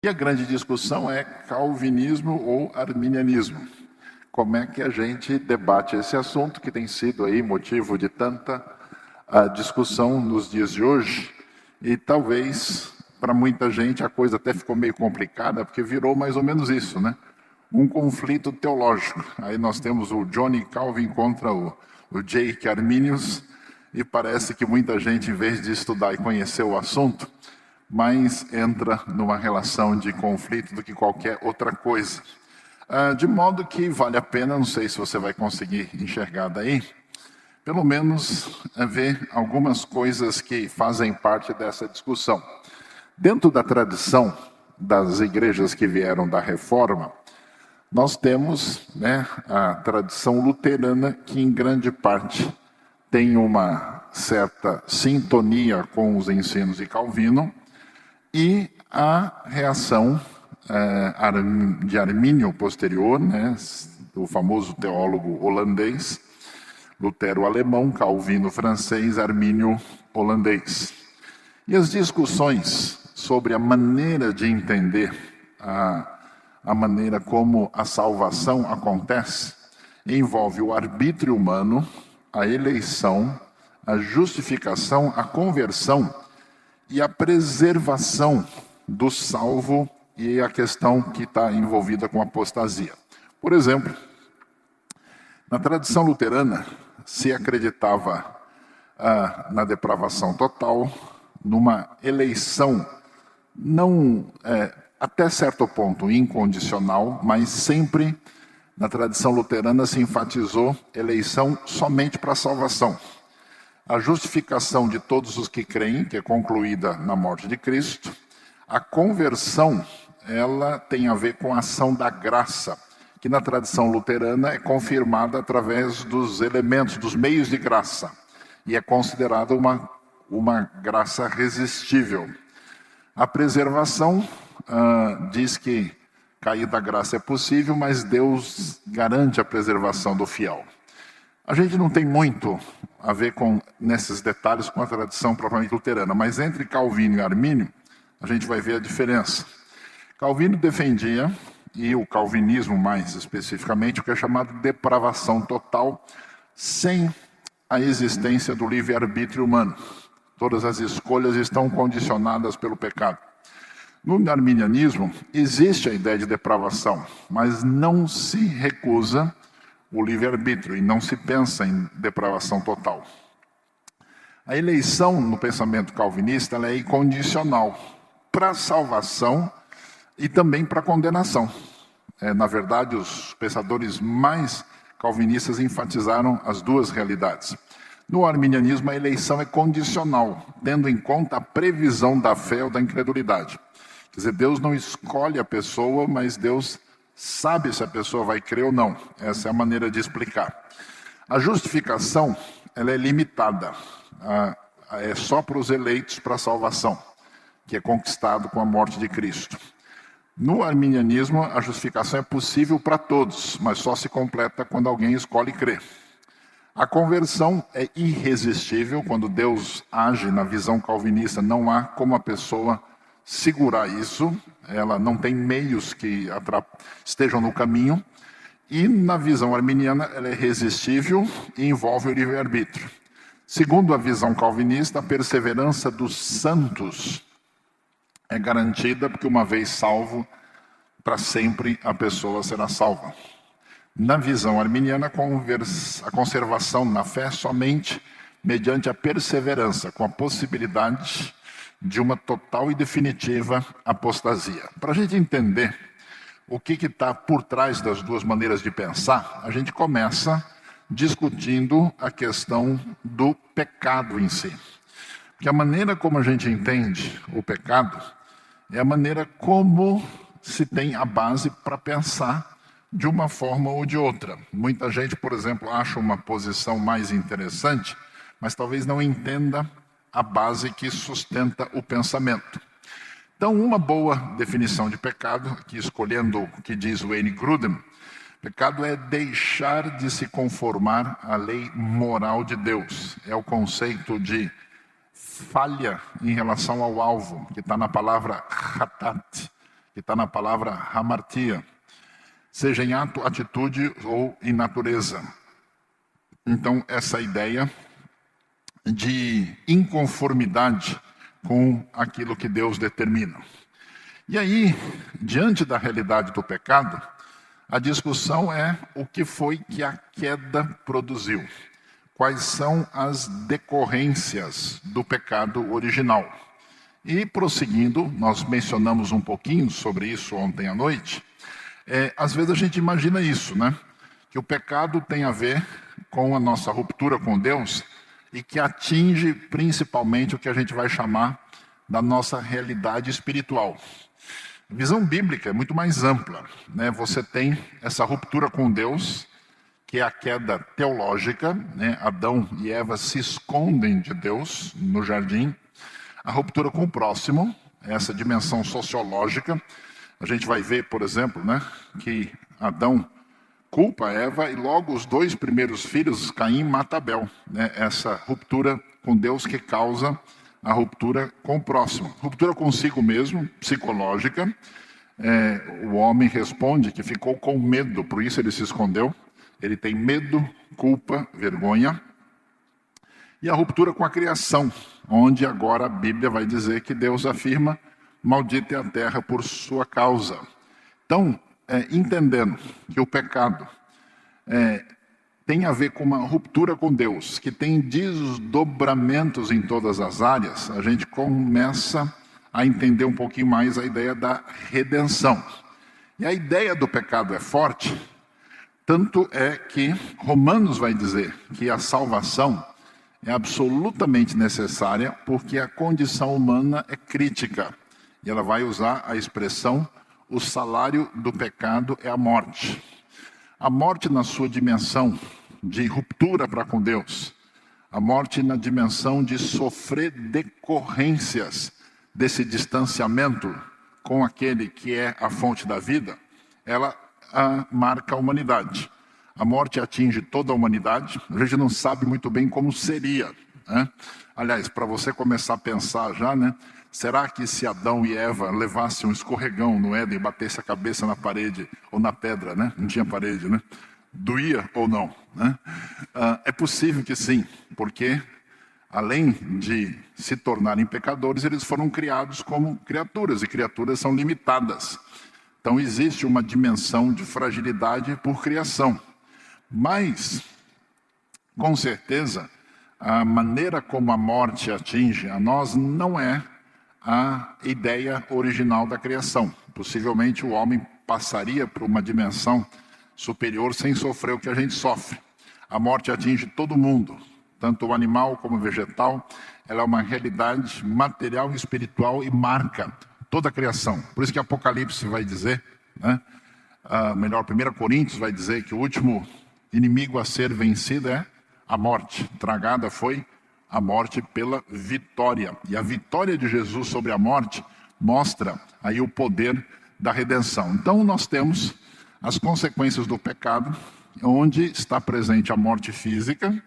E a grande discussão é calvinismo ou arminianismo. Como é que a gente debate esse assunto que tem sido aí motivo de tanta discussão nos dias de hoje? E talvez, para muita gente, a coisa até ficou meio complicada, porque virou mais ou menos isso, né? Um conflito teológico. Aí nós temos o Johnny Calvin contra o Jake Arminius, e parece que muita gente, em vez de estudar e conhecer o assunto, mais entra numa relação de conflito do que qualquer outra coisa. De modo que vale a pena, não sei se você vai conseguir enxergar daí, pelo menos ver algumas coisas que fazem parte dessa discussão. Dentro da tradição das igrejas que vieram da Reforma, nós temos a tradição luterana, que em grande parte tem uma certa sintonia com os ensinos de Calvino, e a reação de Armínio posterior, do famoso teólogo holandês, Lutero alemão, Calvino francês, Armínio holandês. E as discussões sobre a maneira de entender a maneira como a salvação acontece envolve o arbítrio humano, a eleição, a justificação, a conversão e a preservação do salvo e a questão que está envolvida com a apostasia. Por exemplo, na tradição luterana se acreditava na depravação total, numa eleição não até certo ponto incondicional, mas sempre na tradição luterana se enfatizou eleição somente para a salvação. A justificação de todos os que creem, que é concluída na morte de Cristo. A conversão, ela tem a ver com a ação da graça, que na tradição luterana é confirmada através dos elementos, dos meios de graça, e é considerada uma graça resistível. A preservação diz que cair da graça é possível, mas Deus garante a preservação do fiel. A gente não tem muito a ver nesses detalhes com a tradição propriamente luterana, mas entre Calvino e Armínio, a gente vai ver a diferença. Calvino defendia, e o calvinismo mais especificamente, o que é chamado de depravação total, sem a existência do livre-arbítrio humano. Todas as escolhas estão condicionadas pelo pecado. No arminianismo, existe a ideia de depravação, mas não se recusa o livre-arbítrio, e não se pensa em depravação total. A eleição, no pensamento calvinista, ela é incondicional para a salvação e também para a condenação. Na verdade, os pensadores mais calvinistas enfatizaram as duas realidades. No arminianismo, a eleição é condicional, tendo em conta a previsão da fé ou da incredulidade. Quer dizer, Deus não escolhe a pessoa, mas Deus sabe se a pessoa vai crer ou não. Essa é a maneira de explicar. A justificação, ela é limitada. É só para os eleitos para a salvação, que é conquistado com a morte de Cristo. No arminianismo, a justificação é possível para todos, mas só se completa quando alguém escolhe crer. A conversão é irresistível. Quando Deus age na visão calvinista, não há como a pessoa segurar isso, ela não tem meios que estejam no caminho, e na visão arminiana ela é irresistível e envolve o livre-arbítrio. Segundo a visão calvinista, a perseverança dos santos é garantida, porque uma vez salvo, para sempre a pessoa será salva. Na visão arminiana, a conservação na fé é somente mediante a perseverança, com a possibilidade de uma total e definitiva apostasia. Para a gente entender o que está por trás das duas maneiras de pensar, a gente começa discutindo a questão do pecado em si. Porque a maneira como a gente entende o pecado é a maneira como se tem a base para pensar de uma forma ou de outra. Muita gente, por exemplo, acha uma posição mais interessante, mas talvez não entenda a base que sustenta o pensamento. Então, uma boa definição de pecado, aqui escolhendo o que diz Wayne Grudem, pecado é deixar de se conformar à lei moral de Deus. É o conceito de falha em relação ao alvo, que está na palavra hatat, que está na palavra hamartia, seja em ato, atitude ou em natureza. Então, essa ideia de inconformidade com aquilo que Deus determina. E aí, diante da realidade do pecado, a discussão é o que foi que a queda produziu. Quais são as decorrências do pecado original? E prosseguindo, nós mencionamos um pouquinho sobre isso ontem à noite. Às vezes a gente imagina isso, né? Que o pecado tem a ver com a nossa ruptura com Deus e que atinge principalmente o que a gente vai chamar da nossa realidade espiritual. A visão bíblica é muito mais ampla, né? Você tem essa ruptura com Deus, que é a queda teológica, né? Adão e Eva se escondem de Deus no jardim. A ruptura com o próximo, essa dimensão sociológica. A gente vai ver, por exemplo, né, que Adão culpa Eva e logo os 2 primeiros filhos, Caim mata Abel. Né? Essa ruptura com Deus que causa a ruptura com o próximo. Ruptura consigo mesmo, psicológica. O homem responde que ficou com medo, por isso ele se escondeu. Ele tem medo, culpa, vergonha. E a ruptura com a criação, onde agora a Bíblia vai dizer que Deus afirma: maldita é a terra por sua causa. Então, entendendo que o pecado tem a ver com uma ruptura com Deus, que tem desdobramentos em todas as áreas, a gente começa a entender um pouquinho mais a ideia da redenção. E a ideia do pecado é forte, tanto é que Romanos vai dizer que a salvação é absolutamente necessária porque a condição humana é crítica. E ela vai usar a expressão: o salário do pecado é a morte. A morte na sua dimensão de ruptura para com Deus. A morte na dimensão de sofrer decorrências desse distanciamento com aquele que é a fonte da vida. Ela marca a humanidade. A morte atinge toda a humanidade. A gente não sabe muito bem como seria, né? Aliás, para você começar a pensar já, né? Será que se Adão e Eva levassem um escorregão no Éden e batessem a cabeça na parede ou na pedra, né? Não tinha parede, né? Doía ou não, né? É possível que sim, porque além de se tornarem pecadores, eles foram criados como criaturas, e criaturas são limitadas. Então existe uma dimensão de fragilidade por criação. Mas, com certeza, a maneira como a morte atinge a nós não é a ideia original da criação. Possivelmente o homem passaria por uma dimensão superior sem sofrer o que a gente sofre. A morte atinge todo mundo, tanto o animal como o vegetal. Ela é uma realidade material e espiritual e marca toda a criação. Por isso que Apocalipse vai dizer, né? 1 Coríntios vai dizer que o último inimigo a ser vencido é a morte. Tragada foi a morte pela vitória. E a vitória de Jesus sobre a morte mostra aí o poder da redenção. Então nós temos as consequências do pecado, onde está presente a morte física,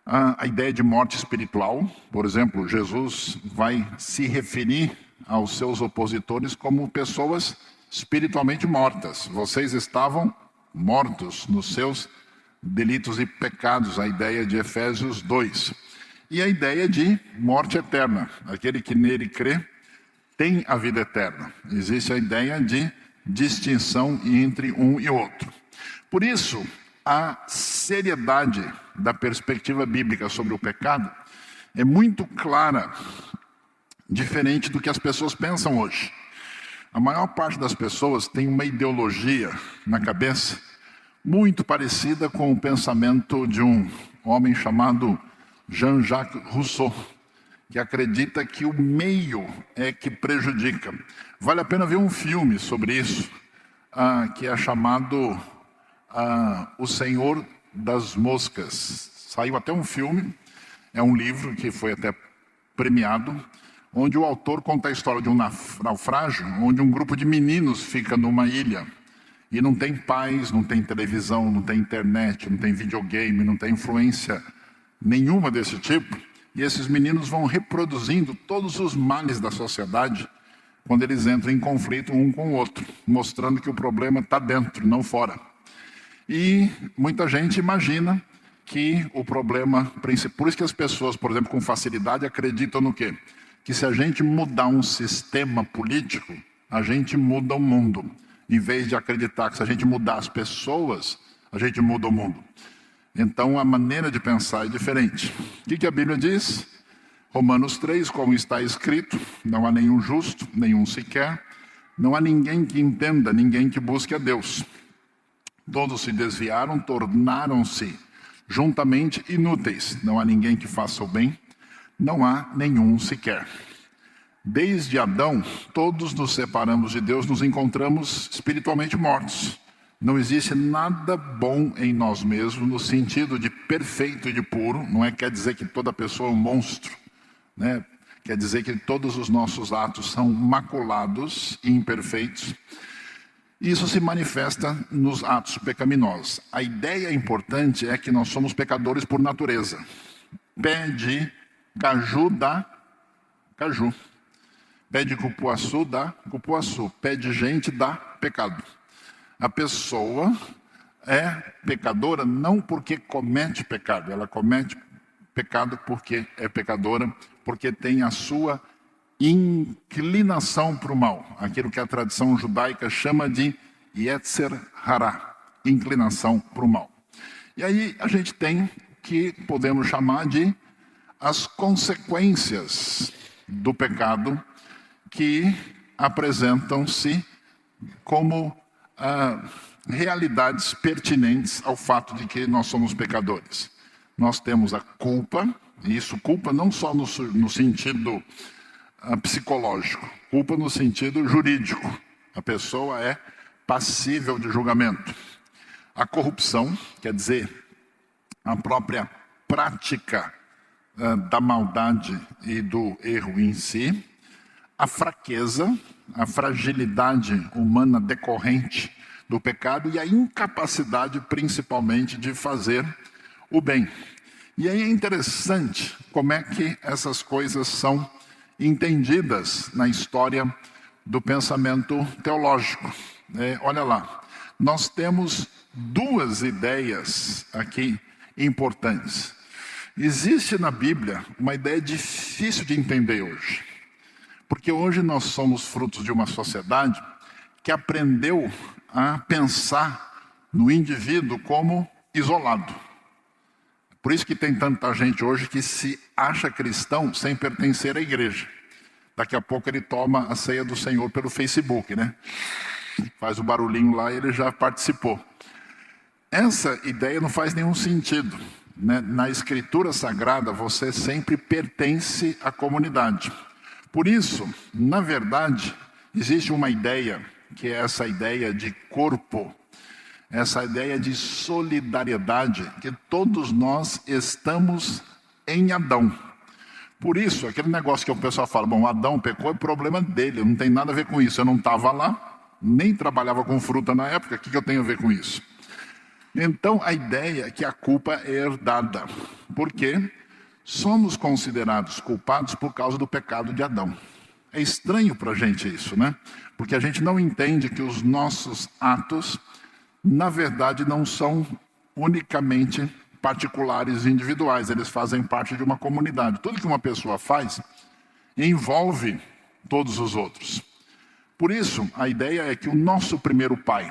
a ideia de morte espiritual. Por exemplo, Jesus vai se referir aos seus opositores como pessoas espiritualmente mortas. Vocês estavam mortos nos seus delitos e pecados, a ideia de Efésios 2. E a ideia de morte eterna. Aquele que nele crê tem a vida eterna. Existe a ideia de distinção entre um e outro. Por isso, a seriedade da perspectiva bíblica sobre o pecado é muito clara, diferente do que as pessoas pensam hoje. A maior parte das pessoas tem uma ideologia na cabeça muito parecida com o pensamento de um homem chamado Jean-Jacques Rousseau, que acredita que o meio é que prejudica. Vale a pena ver um filme sobre isso, que é chamado O Senhor das Moscas. Saiu até um filme, é um livro que foi até premiado, onde o autor conta a história de um naufrágio, onde um grupo de meninos fica numa ilha, e não tem pais, não tem televisão, não tem internet, não tem videogame, não tem influência nenhuma desse tipo. E esses meninos vão reproduzindo todos os males da sociedade quando eles entram em conflito um com o outro, mostrando que o problema está dentro, não fora. E muita gente imagina que o problema principal... Por isso que as pessoas, por exemplo, com facilidade acreditam no quê? Que se a gente mudar um sistema político, a gente muda o mundo. Em vez de acreditar que se a gente mudar as pessoas, a gente muda o mundo. Então a maneira de pensar é diferente. O que a Bíblia diz? Romanos 3, como está escrito, não há nenhum justo, nenhum sequer, não há ninguém que entenda, ninguém que busque a Deus. Todos se desviaram, tornaram-se juntamente inúteis. Não há ninguém que faça o bem, não há nenhum sequer. Desde Adão, todos nos separamos de Deus, nos encontramos espiritualmente mortos. Não existe nada bom em nós mesmos, no sentido de perfeito e de puro. Não quer dizer que toda pessoa é um monstro, né? Quer dizer que todos os nossos atos são maculados e imperfeitos. Isso se manifesta nos atos pecaminosos. A ideia importante é que nós somos pecadores por natureza. Pé de caju dá caju. Pé de cupuaçu dá cupuaçu. Pé de gente dá pecado. A pessoa é pecadora não porque comete pecado. Ela comete pecado porque é pecadora, porque tem a sua inclinação para o mal, aquilo que a tradição judaica chama de Yetzer Hara, inclinação para o mal. E aí a gente tem que podemos chamar de as consequências do pecado, que apresentam-se como realidades pertinentes ao fato de que nós somos pecadores. Nós temos a culpa, e isso culpa não só no sentido psicológico, culpa no sentido jurídico. A pessoa é passível de julgamento. A corrupção, quer dizer, a própria prática da maldade e do erro em si. A fraqueza, a fragilidade humana decorrente do pecado e a incapacidade, principalmente, de fazer o bem. E aí é interessante como é que essas coisas são entendidas na história do pensamento teológico. Olha lá, nós temos duas ideias aqui importantes. Existe na Bíblia uma ideia difícil de entender hoje, porque hoje nós somos frutos de uma sociedade que aprendeu a pensar no indivíduo como isolado. Por isso que tem tanta gente hoje que se acha cristão sem pertencer à igreja. Daqui a pouco ele toma a ceia do Senhor pelo Facebook, né? Faz o barulhinho lá e ele já participou. Essa ideia não faz nenhum sentido, né? Na Escritura Sagrada, você sempre pertence à comunidade. Por isso, na verdade, existe uma ideia, que é essa ideia de corpo, essa ideia de solidariedade, que todos nós estamos em Adão. Por isso, aquele negócio que o pessoal fala, bom, Adão pecou, é problema dele, não tem nada a ver com isso. Eu não estava lá, nem trabalhava com fruta na época, o que eu tenho a ver com isso? Então, a ideia é que a culpa é herdada, porque somos considerados culpados por causa do pecado de Adão. É estranho para a gente isso, né? Porque a gente não entende que os nossos atos, na verdade, não são unicamente particulares e individuais, eles fazem parte de uma comunidade. Tudo que uma pessoa faz envolve todos os outros. Por isso, a ideia é que o nosso primeiro pai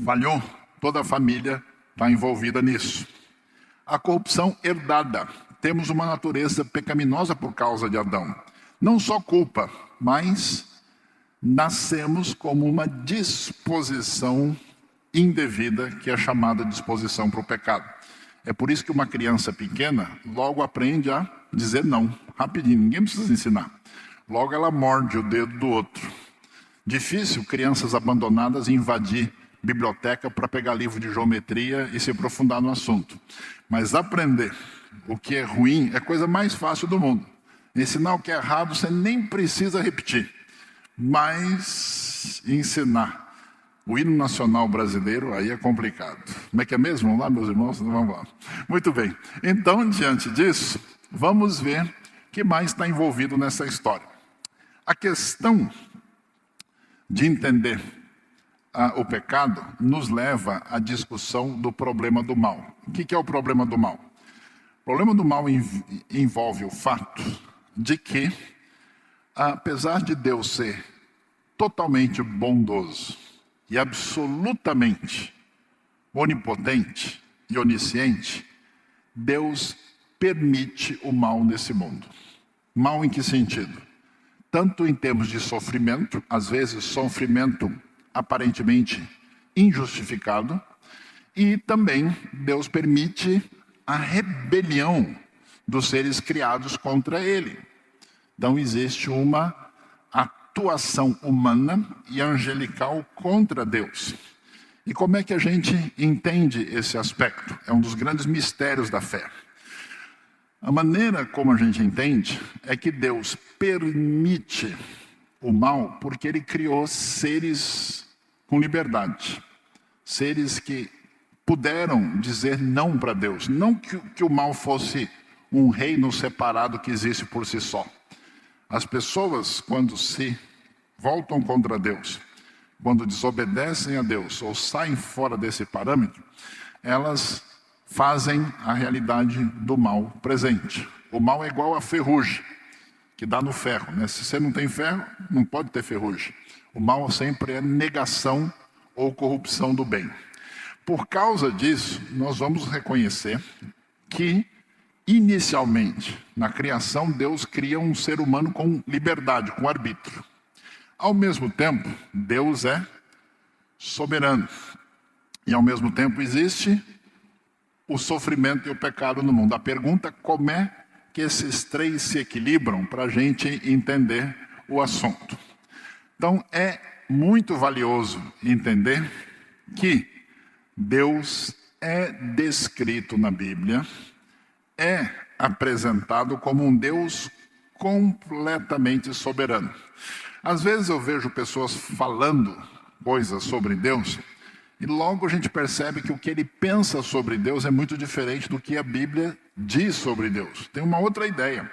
falhou, toda a família está envolvida nisso. A corrupção herdada. Temos uma natureza pecaminosa por causa de Adão. Não só culpa, mas nascemos como uma disposição indevida, que é chamada disposição para o pecado. É por isso que uma criança pequena logo aprende a dizer não, rapidinho, ninguém precisa ensinar. Logo ela morde o dedo do outro. Difícil crianças abandonadas invadir biblioteca para pegar livro de geometria e se aprofundar no assunto. Mas aprender o que é ruim é a coisa mais fácil do mundo. Ensinar o que é errado você nem precisa repetir. Mas ensinar o hino nacional brasileiro, aí é complicado. Como é que é mesmo? Vamos lá, meus irmãos? Vamos lá. Muito bem. Então, diante disso, vamos ver o que mais está envolvido nessa história. A questão de entender o pecado nos leva à discussão do problema do mal. O que é o problema do mal? O problema do mal envolve o fato de que, apesar de Deus ser totalmente bondoso e absolutamente onipotente e onisciente, Deus permite o mal nesse mundo. Mal em que sentido? Tanto em termos de sofrimento, às vezes sofrimento aparentemente injustificado, e também Deus permite a rebelião dos seres criados contra Ele. Então existe uma atuação humana e angelical contra Deus. E como é que a gente entende esse aspecto? É um dos grandes mistérios da fé. A maneira como a gente entende é que Deus permite o mal porque Ele criou seres com liberdade. Seres que puderam dizer não para Deus. Não que o mal fosse um reino separado que existe por si só. As pessoas, quando se voltam contra Deus, quando desobedecem a Deus ou saem fora desse parâmetro, elas fazem a realidade do mal presente. O mal é igual a ferrugem, que dá no ferro, né? Se você não tem ferro, não pode ter ferrugem. O mal sempre é negação ou corrupção do bem. Por causa disso, nós vamos reconhecer que, inicialmente, na criação, Deus cria um ser humano com liberdade, com arbítrio. Ao mesmo tempo, Deus é soberano. E ao mesmo tempo existe o sofrimento e o pecado no mundo. A pergunta é como é que esses três se equilibram para a gente entender o assunto. Então é muito valioso entender que Deus é descrito na Bíblia, é apresentado como um Deus completamente soberano. Às vezes eu vejo pessoas falando coisas sobre Deus e logo a gente percebe que o que ele pensa sobre Deus é muito diferente do que a Bíblia diz sobre Deus. Tem uma outra ideia.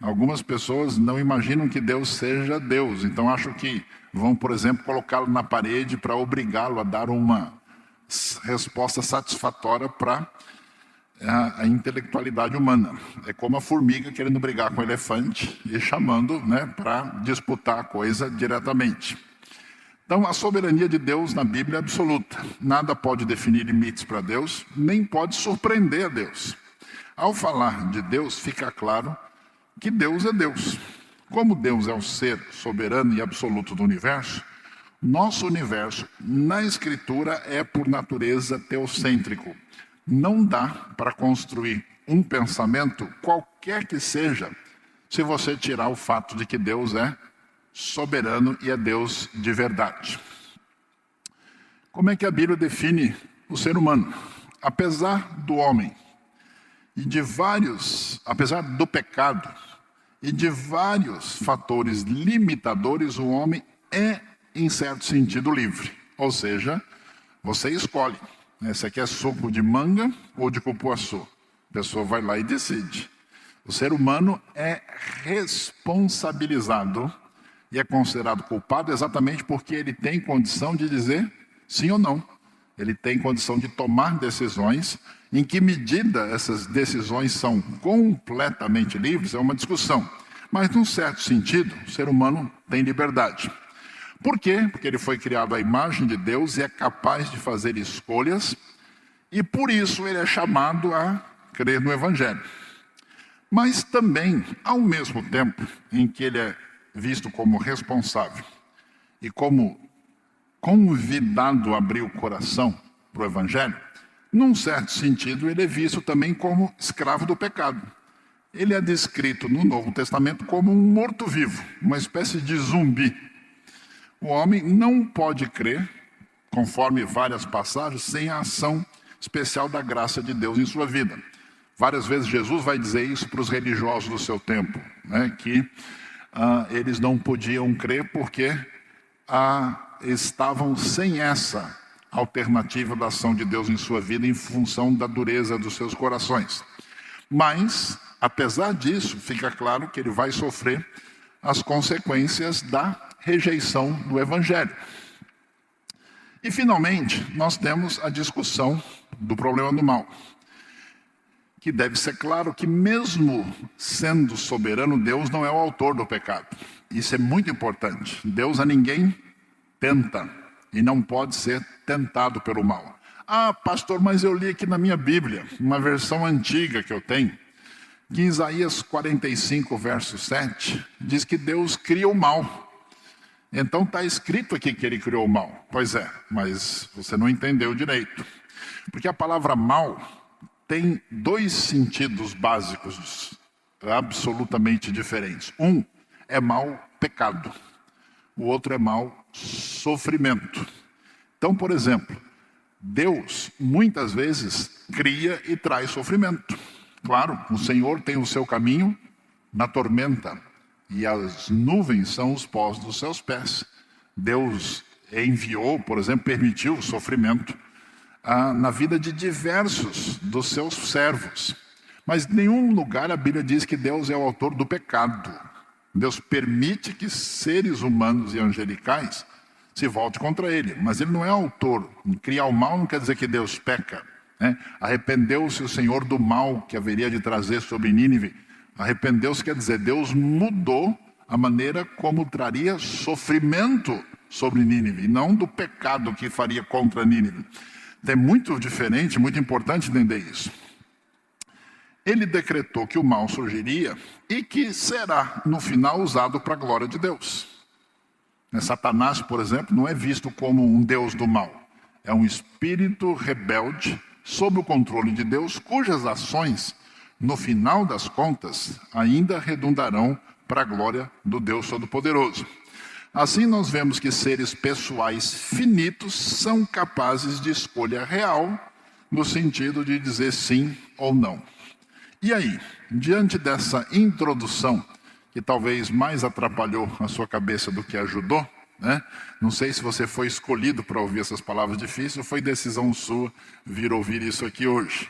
Algumas pessoas não imaginam que Deus seja Deus, então acham que vão, por exemplo, colocá-lo na parede para obrigá-lo a dar uma resposta satisfatória para a intelectualidade humana. É como a formiga querendo brigar com o elefante e chamando, para disputar a coisa diretamente. Então, a soberania de Deus na Bíblia é absoluta. Nada pode definir limites para Deus, nem pode surpreender a Deus. Ao falar de Deus, fica claro que Deus é Deus. Como Deus é o ser soberano e absoluto do universo, nosso universo, na Escritura, é por natureza teocêntrico. Não dá para construir um pensamento, qualquer que seja, se você tirar o fato de que Deus é soberano e é Deus de verdade. Como é que a Bíblia define o ser humano? Apesar do homem apesar do pecado e de vários fatores limitadores, o homem é, em certo sentido, livre. Ou seja, você escolhe. Você quer suco de manga ou de cupuaçu? A pessoa vai lá e decide. O ser humano é responsabilizado e é considerado culpado exatamente porque ele tem condição de dizer sim ou não. Ele tem condição de tomar decisões. Em que medida essas decisões são completamente livres é uma discussão. Mas, num certo sentido, o ser humano tem liberdade. Por quê? Porque ele foi criado à imagem de Deus e é capaz de fazer escolhas, e por isso ele é chamado a crer no Evangelho. Mas também, ao mesmo tempo em que ele é visto como responsável e como convidado a abrir o coração para o Evangelho, num certo sentido ele é visto também como escravo do pecado. Ele é descrito no Novo Testamento como um morto-vivo, uma espécie de zumbi. O homem não pode crer, conforme várias passagens, sem a ação especial da graça de Deus em sua vida. Várias vezes Jesus vai dizer isso para os religiosos do seu tempo, que eles não podiam crer porque estavam sem essa alternativa da ação de Deus em sua vida em função da dureza dos seus corações. Mas, apesar disso, fica claro que ele vai sofrer as consequências da rejeição do Evangelho. E, finalmente, nós temos a discussão do problema do mal, que deve ser claro que, mesmo sendo soberano, Deus não é o autor do pecado. Isso é muito importante. Deus a ninguém tenta e não pode ser tentado pelo mal. Ah, pastor, mas eu li aqui na minha Bíblia, uma versão antiga que eu tenho, que em Isaías 45, verso 7, diz que Deus cria o mal. Então está escrito aqui que ele criou o mal. Pois é, mas você não entendeu direito. Porque a palavra mal tem dois sentidos básicos absolutamente diferentes. Um é mal pecado, o outro é mal sofrimento. Então, por exemplo, Deus muitas vezes cria e traz sofrimento. Claro, o Senhor tem o seu caminho na tormenta, e as nuvens são os pós dos seus pés. Deus enviou, por exemplo, permitiu o sofrimento na vida de diversos dos seus servos. Mas em nenhum lugar a Bíblia diz que Deus é o autor do pecado. Deus permite que seres humanos e angelicais se voltem contra ele, mas ele não é autor. Criar o mal não quer dizer que Deus peca, né? Arrependeu-se o Senhor do mal que haveria de trazer sobre Nínive. Arrependeu-se quer dizer, Deus mudou a maneira como traria sofrimento sobre Nínive, e não do pecado que faria contra Nínive. É muito diferente, muito importante entender isso. Ele decretou que o mal surgiria e que será, no final, usado para a glória de Deus. Satanás, por exemplo, não é visto como um Deus do mal. É um espírito rebelde, sob o controle de Deus, cujas ações, no final das contas, ainda redundarão para a glória do Deus Todo-Poderoso. Assim, nós vemos que seres pessoais finitos são capazes de escolha real, no sentido de dizer sim ou não. E aí, diante dessa introdução, que talvez mais atrapalhou a sua cabeça do que ajudou, né? Não sei se você foi escolhido para ouvir essas palavras difíceis ou foi decisão sua vir ouvir isso aqui hoje.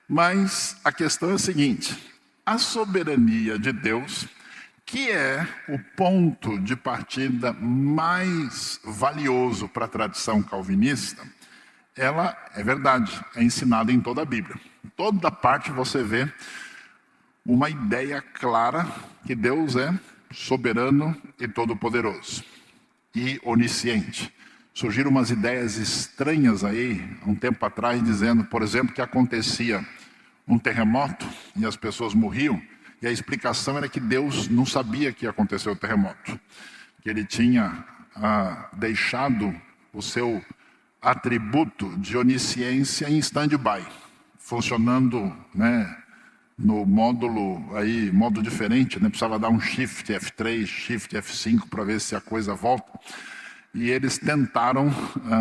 Mas a questão é a seguinte: a soberania de Deus, que é o ponto de partida mais valioso para a tradição calvinista, ela é verdade, é ensinada em toda a Bíblia. Em toda parte você vê uma ideia clara que Deus é soberano e todo-poderoso e onisciente. Surgiram umas ideias estranhas aí, um tempo atrás, dizendo, por exemplo, que acontecia um terremoto e as pessoas morriam, e a explicação era que Deus não sabia que ia acontecer o terremoto, que ele tinha deixado o seu atributo de onisciência em stand-by, funcionando, né, no modo diferente, né? Precisava dar um shift F3, shift F5 para ver se a coisa volta. E eles tentaram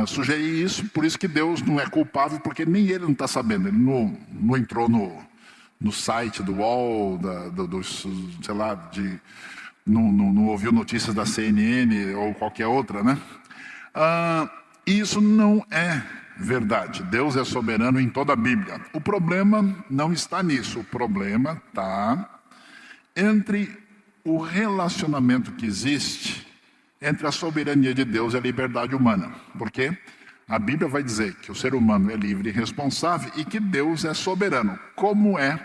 sugerir isso, por isso que Deus não é culpável, porque nem ele não está sabendo. Ele não entrou no site do UOL, sei lá, não ouviu notícias da CNN ou qualquer outra, né? Isso não é verdade. Deus é soberano em toda a Bíblia. O problema não está nisso. O problema está entre o relacionamento que existe entre a soberania de Deus e a liberdade humana. Porque a Bíblia vai dizer que o ser humano é livre e responsável e que Deus é soberano. Como é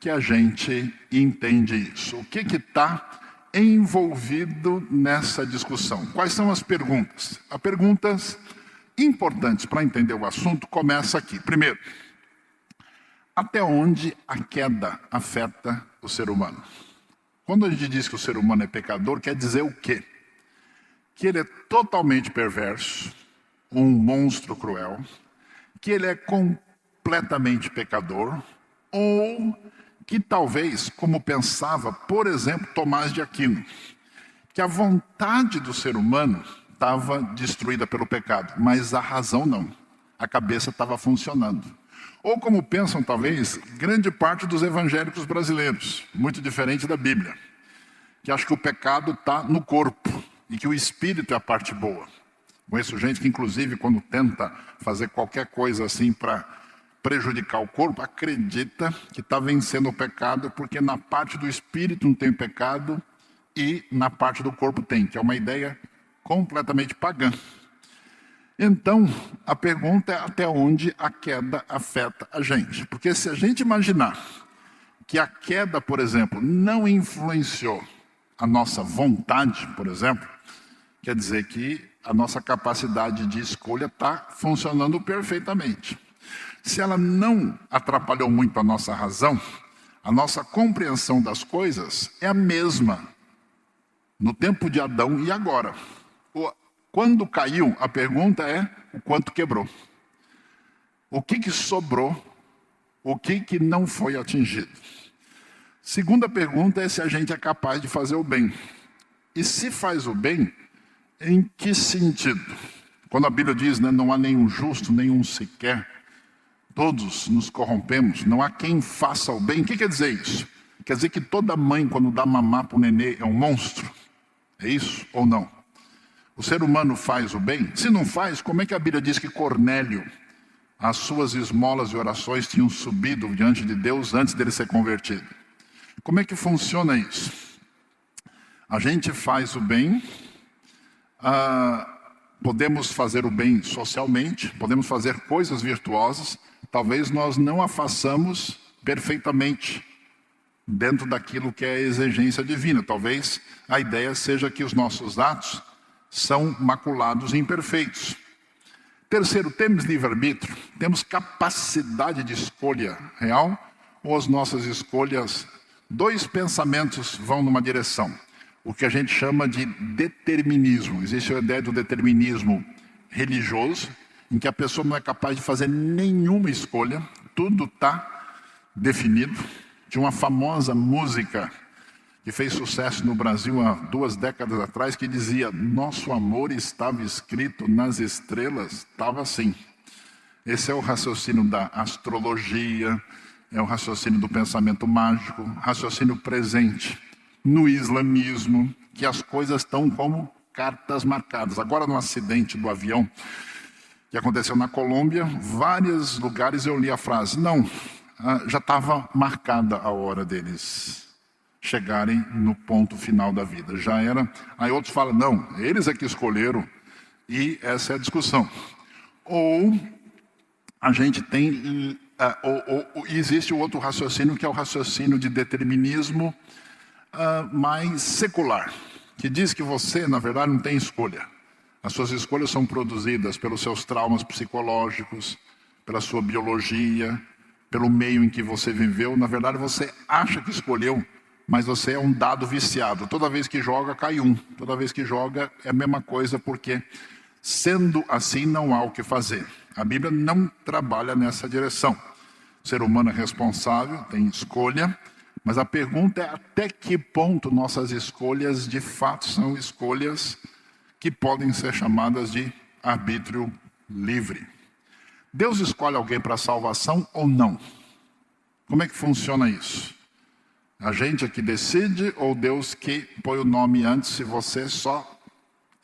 que a gente entende isso? O que está envolvido nessa discussão? Quais são as perguntas? As perguntas importantes para entender o assunto começa aqui. Primeiro, até onde a queda afeta o ser humano? Quando a gente diz que o ser humano é pecador, quer dizer o quê? Que ele é totalmente perverso, um monstro cruel, que ele é completamente pecador, ou que talvez, como pensava, por exemplo, Tomás de Aquino, que a vontade do ser humano estava destruída pelo pecado, mas a razão não. A cabeça estava funcionando. Ou como pensam, talvez, grande parte dos evangélicos brasileiros, muito diferente da Bíblia, que acha que o pecado está no corpo e que o espírito é a parte boa. Conheço gente que, inclusive, quando tenta fazer qualquer coisa assim para prejudicar o corpo, acredita que está vencendo o pecado, porque na parte do espírito não tem pecado e na parte do corpo tem, que é uma ideia completamente pagã. Então, a pergunta é até onde a queda afeta a gente. Porque se a gente imaginar que a queda, por exemplo, não influenciou a nossa vontade, por exemplo, quer dizer que a nossa capacidade de escolha está funcionando perfeitamente. Se ela não atrapalhou muito a nossa razão, a nossa compreensão das coisas é a mesma no tempo de Adão e agora. Quando caiu, a pergunta é o quanto quebrou. O que sobrou? O que não foi atingido? Segunda pergunta é se a gente é capaz de fazer o bem. E se faz o bem, em que sentido? Quando a Bíblia diz, né, não há nenhum justo, nenhum sequer, todos nos corrompemos, não há quem faça o bem. O que quer dizer isso? Quer dizer que toda mãe, quando dá mamar para o nenê, é um monstro? É isso ou não? O ser humano faz o bem? Se não faz, como é que a Bíblia diz que Cornélio, as suas esmolas e orações tinham subido diante de Deus antes dele ser convertido? Como é que funciona isso? A gente faz o bem, podemos fazer o bem socialmente, podemos fazer coisas virtuosas, talvez nós não a façamos perfeitamente dentro daquilo que é a exigência divina. Talvez a ideia seja que os nossos atos são maculados e imperfeitos. Terceiro, temos livre-arbítrio? Temos capacidade de escolha real? Ou as nossas escolhas, dois pensamentos vão numa direção. O que a gente chama de determinismo. Existe a ideia do determinismo religioso, em que a pessoa não é capaz de fazer nenhuma escolha, tudo está definido. Tinha uma famosa música que fez sucesso no Brasil há 2 décadas atrás, que dizia, nosso amor estava escrito nas estrelas, estava assim. Esse é o raciocínio da astrologia, é o raciocínio do pensamento mágico, raciocínio presente no islamismo, que as coisas estão como cartas marcadas. Agora, no acidente do avião que aconteceu na Colômbia, vários lugares eu li a frase, não, já estava marcada a hora deles chegarem no ponto final da vida. Já era. Aí outros falam, não, eles é que escolheram, e essa é a discussão. Ou a gente tem, existe o outro raciocínio, que é o raciocínio de determinismo mais secular, que diz que você, na verdade, não tem escolha. As suas escolhas são produzidas pelos seus traumas psicológicos, pela sua biologia, pelo meio em que você viveu. Na verdade, você acha que escolheu, mas você é um dado viciado. Toda vez que joga, cai um. Toda vez que joga, é a mesma coisa, porque sendo assim, não há o que fazer. A Bíblia não trabalha nessa direção. O ser humano é responsável, tem escolha, mas a pergunta é até que ponto nossas escolhas, de fato, são escolhas que podem ser chamadas de arbítrio livre. Deus escolhe alguém para a salvação ou não? Como é que funciona isso? A gente é que decide ou Deus que põe o nome antes, se você só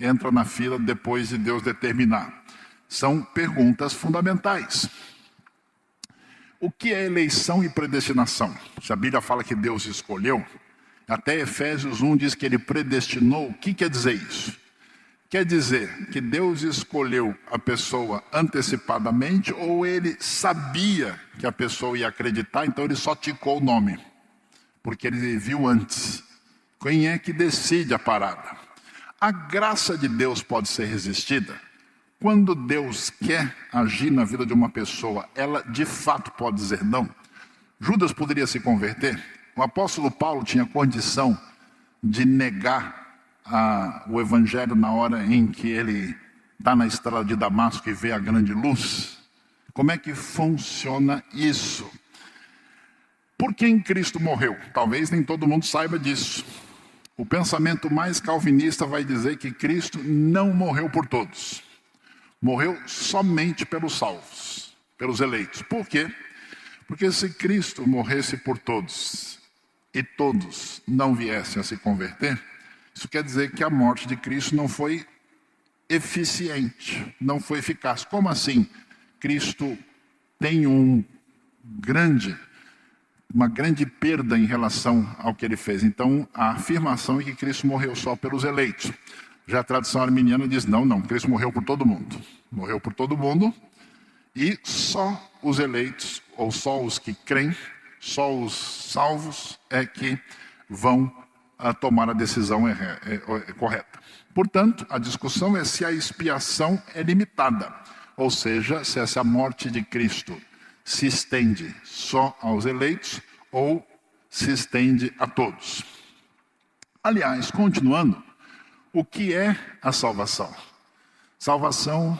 entra na fila depois de Deus determinar? São perguntas fundamentais. O que é eleição e predestinação? Se a Bíblia fala que Deus escolheu, até Efésios 1 diz que ele predestinou. O que quer dizer isso? Quer dizer que Deus escolheu a pessoa antecipadamente, ou ele sabia que a pessoa ia acreditar, então ele só ticou o nome, porque ele viu antes. Quem é que decide a parada? A graça de Deus pode ser resistida? Quando Deus quer agir na vida de uma pessoa, ela de fato pode dizer não? Judas poderia se converter? O apóstolo Paulo tinha condição de negar o evangelho na hora em que ele está na estrada de Damasco e vê a grande luz? Como é que funciona isso? Por quem Cristo morreu? Talvez nem todo mundo saiba disso. O pensamento mais calvinista vai dizer que Cristo não morreu por todos. Morreu somente pelos salvos, pelos eleitos. Por quê? Porque se Cristo morresse por todos e todos não viessem a se converter, isso quer dizer que a morte de Cristo não foi eficiente, não foi eficaz. Como assim? Cristo tem um grande uma grande perda em relação ao que ele fez. Então, a afirmação é que Cristo morreu só pelos eleitos. Já a tradição arminiana diz, não, Cristo morreu por todo mundo. Morreu por todo mundo e só os eleitos, ou só os que creem, só os salvos é que vão tomar a decisão correta. Portanto, a discussão é se a expiação é limitada, ou seja, se essa morte de Cristo se estende só aos eleitos ou se estende a todos. Aliás, continuando, o que é a salvação? Salvação,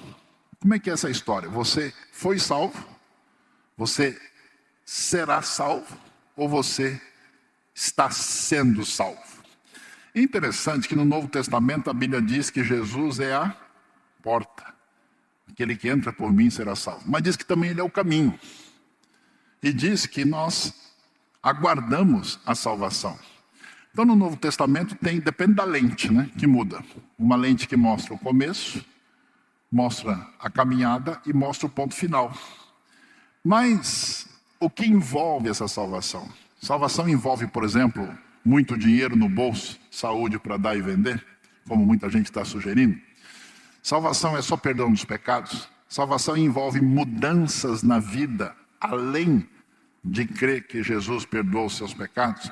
como é que é essa história? Você foi salvo? Você será salvo? Ou você está sendo salvo? É interessante que no Novo Testamento a Bíblia diz que Jesus é a porta. Aquele que entra por mim será salvo. Mas diz que também ele é o caminho. E diz que nós aguardamos a salvação. Então no Novo Testamento depende da lente, né, que muda. Uma lente que mostra o começo, mostra a caminhada e mostra o ponto final. Mas o que envolve essa salvação? Salvação envolve, por exemplo, muito dinheiro no bolso, saúde para dar e vender, como muita gente está sugerindo. Salvação é só perdão dos pecados. Salvação envolve mudanças na vida, além de crer que Jesus perdoou os seus pecados.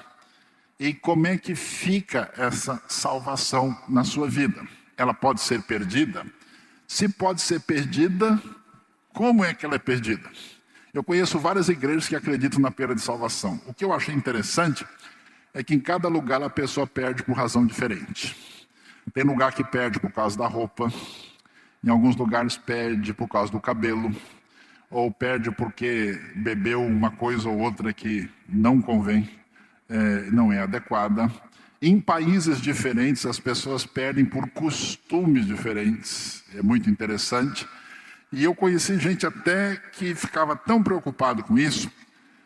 E como é que fica essa salvação na sua vida? Ela pode ser perdida? Se pode ser perdida, como é que ela é perdida? Eu conheço várias igrejas que acreditam na perda de salvação. O que eu achei interessante é que em cada lugar a pessoa perde por razão diferente. Tem lugar que perde por causa da roupa, em alguns lugares perde por causa do cabelo, ou perde porque bebeu uma coisa ou outra que não convém, não é adequada. Em países diferentes as pessoas perdem por costumes diferentes, é muito interessante. E eu conheci gente até que ficava tão preocupado com isso,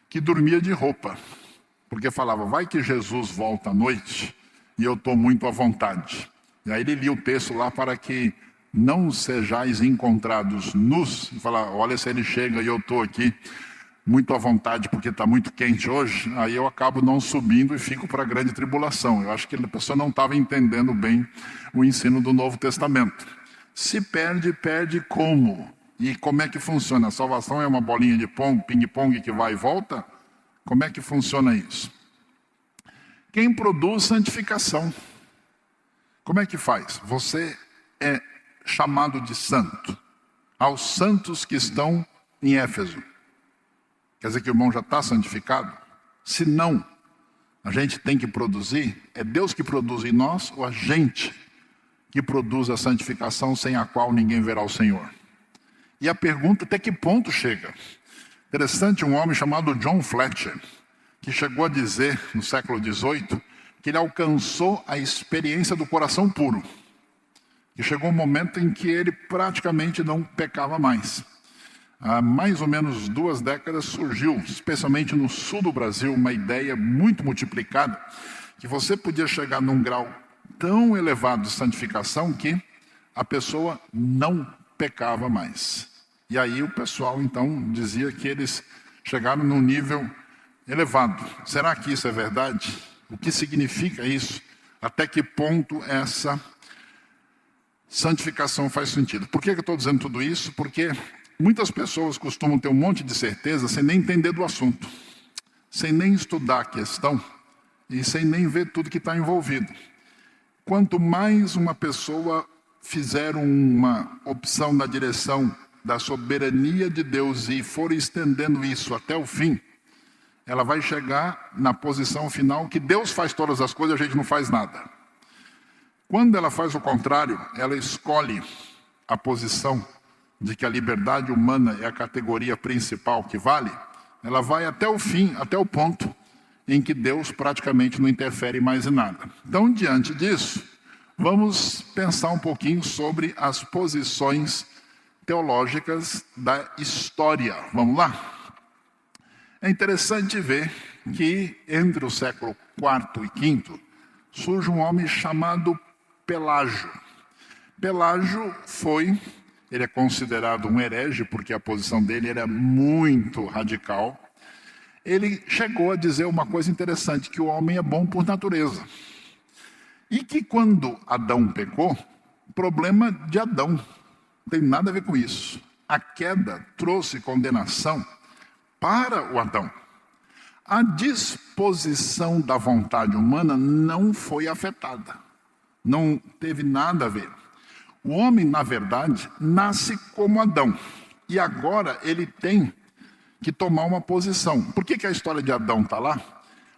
que dormia de roupa. Porque falava, vai que Jesus volta à noite e eu estou muito à vontade. E aí ele lia o texto lá para que não sejais encontrados nus. E falava, olha, se ele chega e eu estou aqui muito à vontade porque está muito quente hoje, aí eu acabo não subindo e fico para a grande tribulação. Eu acho que a pessoa não estava entendendo bem o ensino do Novo Testamento. Se perde, perde como? E como é que funciona? A salvação é uma bolinha de ping-pong que vai e volta? Como é que funciona isso? Quem produz santificação? Como é que faz? Você é chamado de santo. Aos santos que estão em Éfeso. Quer dizer que o irmão já está santificado? Se não, a gente tem que produzir. É Deus que produz em nós ou a gente que produz a santificação sem a qual ninguém verá o Senhor? E a pergunta, até que ponto chega? Interessante, um homem chamado John Fletcher, que chegou a dizer, no século XVIII, que ele alcançou a experiência do coração puro. E chegou um momento em que ele praticamente não pecava mais. Há mais ou menos 2 décadas surgiu, especialmente no sul do Brasil, uma ideia muito multiplicada, que você podia chegar num grau tão elevado de santificação que a pessoa não pecava mais. E aí o pessoal então dizia que eles chegaram num nível elevado. Será que isso é verdade? O que significa isso? Até que ponto essa santificação faz sentido? Por que eu estou dizendo tudo isso? Porque muitas pessoas costumam ter um monte de certeza sem nem entender do assunto, sem nem estudar a questão e sem nem ver tudo que está envolvido. Quanto mais uma pessoa fizer uma opção na direção da soberania de Deus e for estendendo isso até o fim, ela vai chegar na posição final que Deus faz todas as coisas e a gente não faz nada. Quando ela faz o contrário, ela escolhe a posição de que a liberdade humana é a categoria principal que vale, ela vai até o fim, até o ponto em que Deus praticamente não interfere mais em nada. Então, diante disso, vamos pensar um pouquinho sobre as posições teológicas da história. Vamos lá? É interessante ver que entre o século IV e V surge um homem chamado Pelágio. Pelágio ele é considerado um herege porque a posição dele era muito radical. ele chegou a dizer uma coisa interessante, que o homem é bom por natureza. E que quando Adão pecou, o problema de Adão não tem nada a ver com isso. A queda trouxe condenação para o Adão. A disposição da vontade humana não foi afetada. Não teve nada a ver. O homem, na verdade, nasce como Adão. E agora ele tem que tomar uma posição. Por que a história de Adão está lá?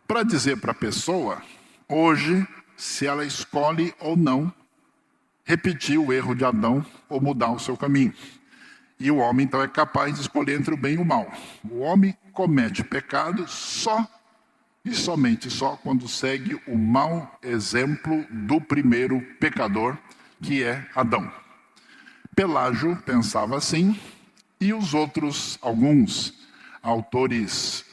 Para dizer para a pessoa, hoje, se ela escolhe ou não repetir o erro de Adão ou mudar o seu caminho. E o homem, então, é capaz de escolher entre o bem e o mal. O homem comete pecado só e somente só quando segue o mau exemplo do primeiro pecador, que é Adão. Pelágio pensava assim, e os outros, alguns autores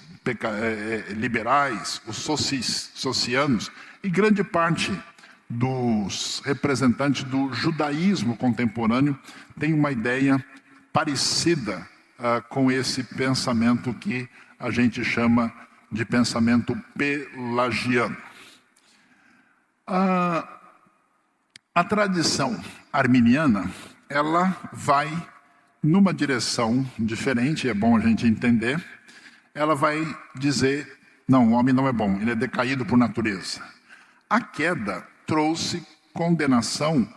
liberais, os socianos, e grande parte dos representantes do judaísmo contemporâneo tem uma ideia parecida com esse pensamento que a gente chama de pensamento pelagiano. A tradição arminiana, ela vai numa direção diferente, é bom a gente entender. Ela vai dizer, não, o homem não é bom, ele é decaído por natureza. A queda trouxe condenação,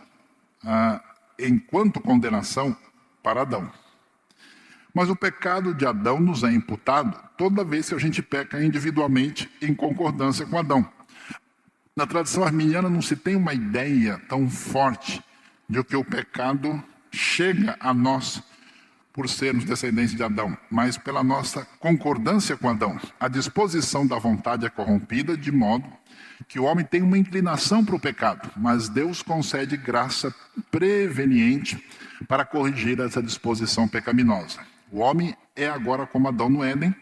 enquanto condenação, para Adão. Mas o pecado de Adão nos é imputado toda vez que a gente peca individualmente em concordância com Adão. Na tradição arminiana não se tem uma ideia tão forte de que o pecado chega a nós por sermos descendentes de Adão, mas pela nossa concordância com Adão. A disposição da vontade é corrompida de modo que o homem tem uma inclinação para o pecado, mas Deus concede graça preveniente para corrigir essa disposição pecaminosa. O homem é agora como Adão no Éden,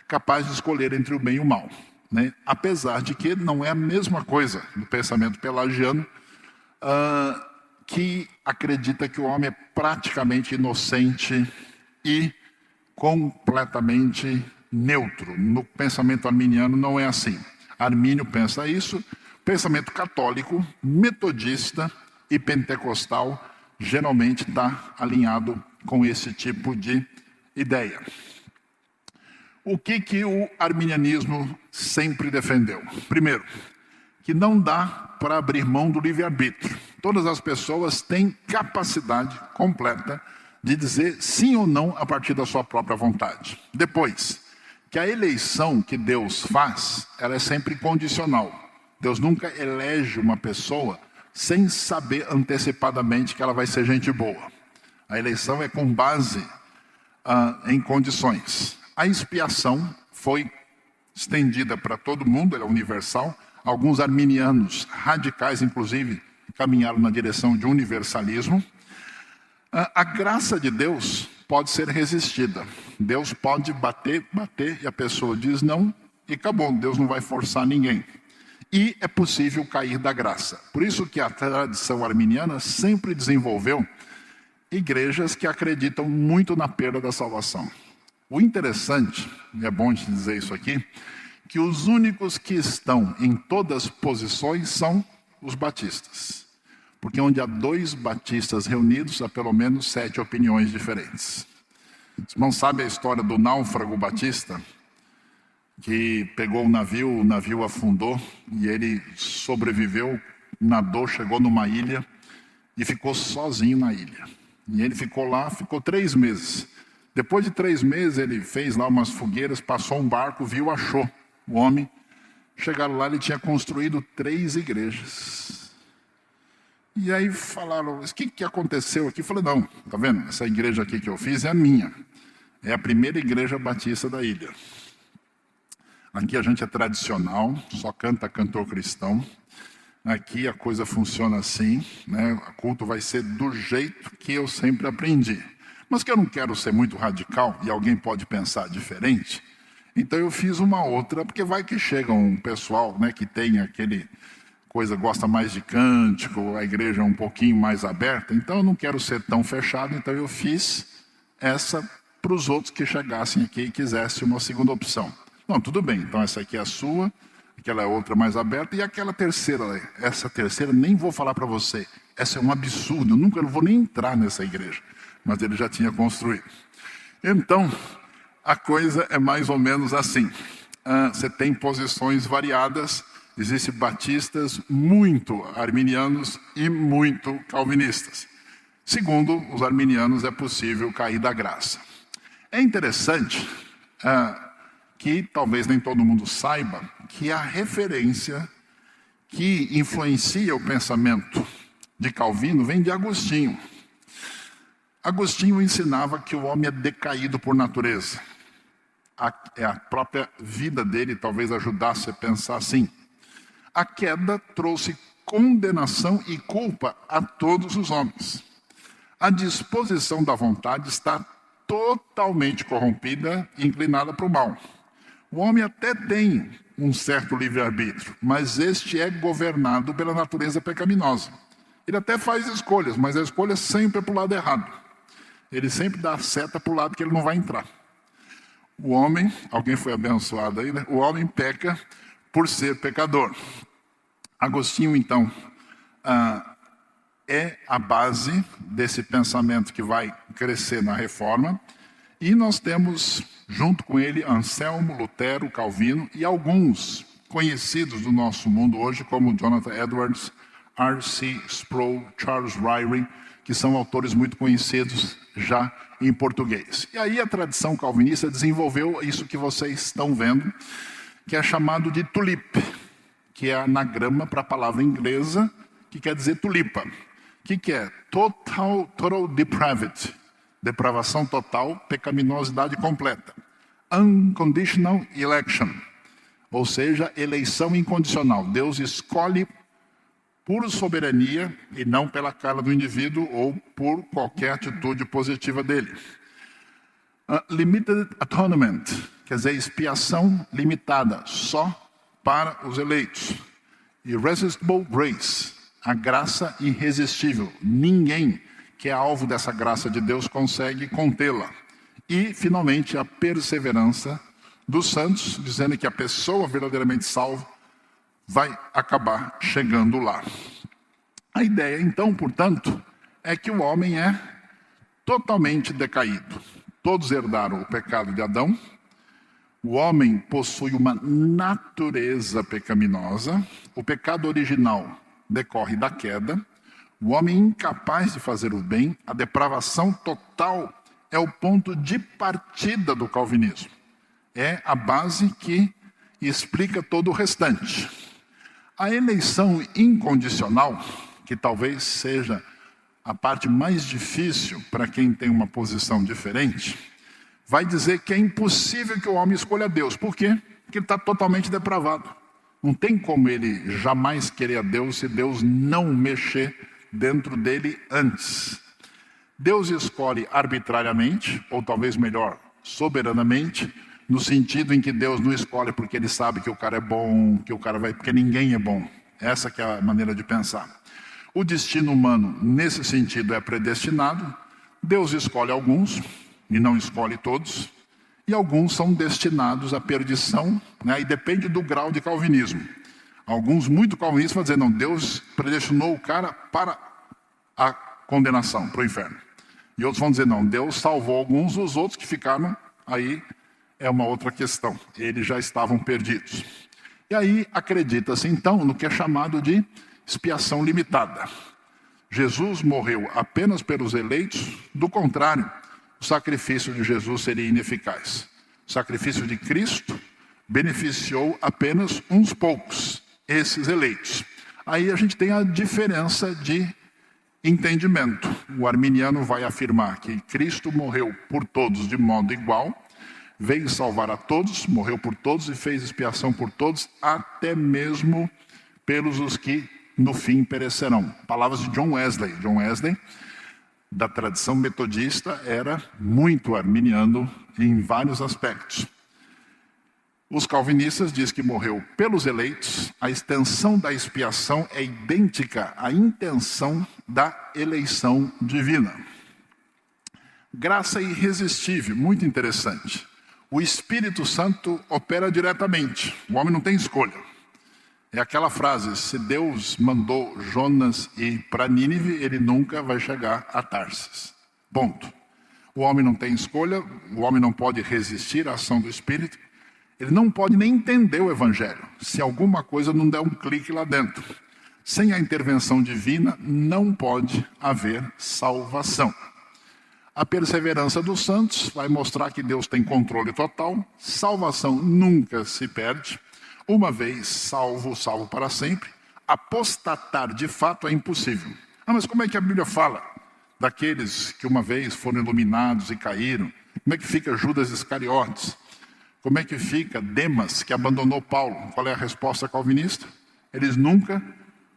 capaz de escolher entre o bem e o mal, né? Apesar de que não é a mesma coisa do pensamento pelagiano, que acredita que o homem é praticamente inocente e completamente neutro. No pensamento arminiano não é assim. Armínio pensa isso. Pensamento católico, metodista e pentecostal geralmente está alinhado com esse tipo de ideia. O que o arminianismo sempre defendeu? Primeiro, que não dá para abrir mão do livre-arbítrio. Todas as pessoas têm capacidade completa de dizer sim ou não a partir da sua própria vontade. Depois, que a eleição que Deus faz, ela é sempre condicional. Deus nunca elege uma pessoa sem saber antecipadamente que ela vai ser gente boa. A eleição é com base em condições. A expiação foi estendida para todo mundo, ela é universal. Alguns arminianos radicais, inclusive, caminharam na direção de universalismo. A graça de Deus pode ser resistida. Deus pode bater, e a pessoa diz não, e acabou. Deus não vai forçar ninguém. E é possível cair da graça. Por isso que a tradição arminiana sempre desenvolveu igrejas que acreditam muito na perda da salvação. O interessante, e é bom te dizer isso aqui, que os únicos que estão em todas as posições são os batistas. Porque onde há 2 batistas reunidos, há pelo menos 7 opiniões diferentes. Os irmãos sabem a história do náufrago batista, que pegou o navio afundou, e ele sobreviveu, nadou, chegou numa ilha, e ficou sozinho na ilha. E ele ficou lá, ficou 3 meses. Depois de 3 meses, ele fez lá umas fogueiras, passou um barco, viu, achou o homem. Chegaram lá, ele tinha construído 3 igrejas. E aí falaram, o que aconteceu aqui? Eu falei, não, tá vendo? Essa igreja aqui que eu fiz é a minha. É a primeira igreja batista da ilha. Aqui a gente é tradicional, só canta cantor cristão. Aqui a coisa funciona assim, né? O culto vai ser do jeito que eu sempre aprendi. Mas que eu não quero ser muito radical, e alguém pode pensar diferente, então eu fiz uma outra, porque vai que chega um pessoal, né, que tem aquele coisa, gosta mais de cântico, a igreja é um pouquinho mais aberta, então eu não quero ser tão fechado, então eu fiz essa para os outros que chegassem aqui e quisessem uma segunda opção. Não, tudo bem, então essa aqui é a sua, aquela é outra mais aberta, e aquela terceira, essa terceira nem vou falar para você. Essa é um absurdo, eu não vou nem entrar nessa igreja. Mas ele já tinha construído. Então, a coisa é mais ou menos assim. Você tem posições variadas, existem batistas muito arminianos e muito calvinistas. Segundo os arminianos, é possível cair da graça. É interessante que talvez nem todo mundo saiba que a referência que influencia o pensamento de Calvino vem de Agostinho. Agostinho ensinava que o homem é decaído por natureza. A própria vida dele talvez ajudasse a pensar assim. A queda trouxe condenação e culpa a todos os homens. A disposição da vontade está totalmente corrompida e inclinada para o mal. O homem até tem um certo livre-arbítrio, mas este é governado pela natureza pecaminosa. Ele até faz escolhas, mas a escolha sempre é para o lado errado. Ele sempre dá a seta para o lado que ele não vai entrar. O homem, alguém foi abençoado aí, né? O homem peca por ser pecador. Agostinho, então, é a base desse pensamento que vai crescer na Reforma. E nós temos, junto com ele, Anselmo, Lutero, Calvino e alguns conhecidos do nosso mundo hoje, como Jonathan Edwards, R.C. Sproul, Charles Ryrie, que são autores muito conhecidos já em português. E aí a tradição calvinista desenvolveu isso que vocês estão vendo, que é chamado de tulip, que é anagrama para a palavra inglesa, que quer dizer tulipa. O que é? Total depravity, depravação total, pecaminosidade completa. Unconditional election, ou seja, eleição incondicional. Deus escolhe por soberania e não pela cara do indivíduo ou por qualquer atitude positiva dele. Limited atonement, quer dizer, expiação limitada, só para os eleitos. Irresistible grace, a graça irresistível. Ninguém que é alvo dessa graça de Deus consegue contê-la. E, finalmente, a perseverança dos santos, dizendo que a pessoa verdadeiramente salva vai acabar chegando lá. A ideia, então, portanto, é que o homem é totalmente decaído. Todos herdaram o pecado de Adão. O homem possui uma natureza pecaminosa. O pecado original decorre da queda. O homem é incapaz de fazer o bem. A depravação total é o ponto de partida do calvinismo. É a base que explica todo o restante. A eleição incondicional, que talvez seja a parte mais difícil para quem tem uma posição diferente, vai dizer que é impossível que o homem escolha Deus. Por quê? Porque ele está totalmente depravado. Não tem como ele jamais querer a Deus se Deus não mexer dentro dele antes. Deus escolhe arbitrariamente, ou talvez melhor, soberanamente, no sentido em que Deus não escolhe porque ele sabe que o cara é bom, que o cara vai, porque ninguém é bom. Essa que é a maneira de pensar. O destino humano, nesse sentido, é predestinado. Deus escolhe alguns e não escolhe todos. E alguns são destinados à perdição, né? E depende do grau de calvinismo. Alguns muito calvinistas vão dizer, não, Deus predestinou o cara para a condenação, para o inferno. E outros vão dizer, não, Deus salvou alguns, os outros que ficaram aí é uma outra questão. Eles já estavam perdidos. E aí acredita-se então no que é chamado de expiação limitada. Jesus morreu apenas pelos eleitos, do contrário, o sacrifício de Jesus seria ineficaz. O sacrifício de Cristo beneficiou apenas uns poucos, esses eleitos. Aí a gente tem a diferença de entendimento. O arminiano vai afirmar que Cristo morreu por todos de modo igual, veio salvar a todos, morreu por todos e fez expiação por todos, até mesmo pelos os que no fim perecerão. Palavras de John Wesley. John Wesley, da tradição metodista, era muito arminiano em vários aspectos. Os calvinistas dizem que morreu pelos eleitos. A extensão da expiação é idêntica à intenção da eleição divina. Graça irresistível, muito interessante. O Espírito Santo opera diretamente. O homem não tem escolha. É aquela frase: se Deus mandou Jonas ir para Nínive, ele nunca vai chegar a Tarsis. Ponto. O homem não tem escolha, o homem não pode resistir à ação do Espírito. Ele não pode nem entender o Evangelho, se alguma coisa não der um clique lá dentro. Sem a intervenção divina, não pode haver salvação. A perseverança dos santos vai mostrar que Deus tem controle total. Salvação nunca se perde. Uma vez salvo, salvo para sempre. Apostatar de fato é impossível. Mas como é que a Bíblia fala daqueles que uma vez foram iluminados e caíram? Como é que fica Judas Iscariotes? Como é que fica Demas, que abandonou Paulo? Qual é a resposta calvinista? Eles nunca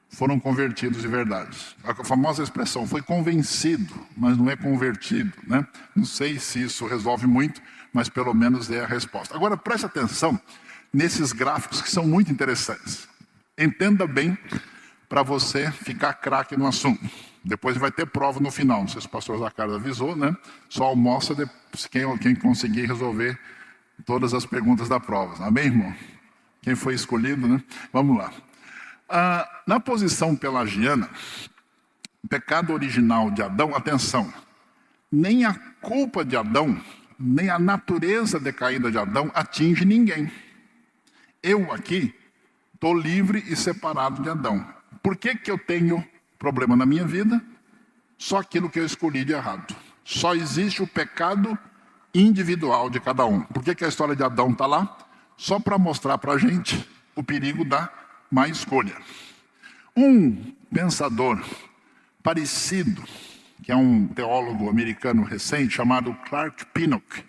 foram convertidos de verdade. A famosa expressão, foi convencido, mas não é convertido, né? Não sei se isso resolve muito, mas pelo menos é a resposta. Agora, preste atenção nesses gráficos que são muito interessantes. Entenda bem para você ficar craque no assunto. Depois vai ter prova no final, não sei se o pastor Zacarias avisou, né? Só almoça quem conseguir resolver todas as perguntas da prova. Amém, irmão? Quem foi escolhido, né? Vamos lá. Na posição pelagiana, o pecado original de Adão, atenção, nem a culpa de Adão, nem a natureza decaída de Adão atinge ninguém. Eu aqui estou livre e separado de Adão. Por que eu tenho problema na minha vida? Só aquilo que eu escolhi de errado. Só existe o pecado individual de cada um. Por que a história de Adão está lá? Só para mostrar para a gente o perigo da má escolha. Um pensador parecido, que é um teólogo americano recente, chamado Clark Pinnock,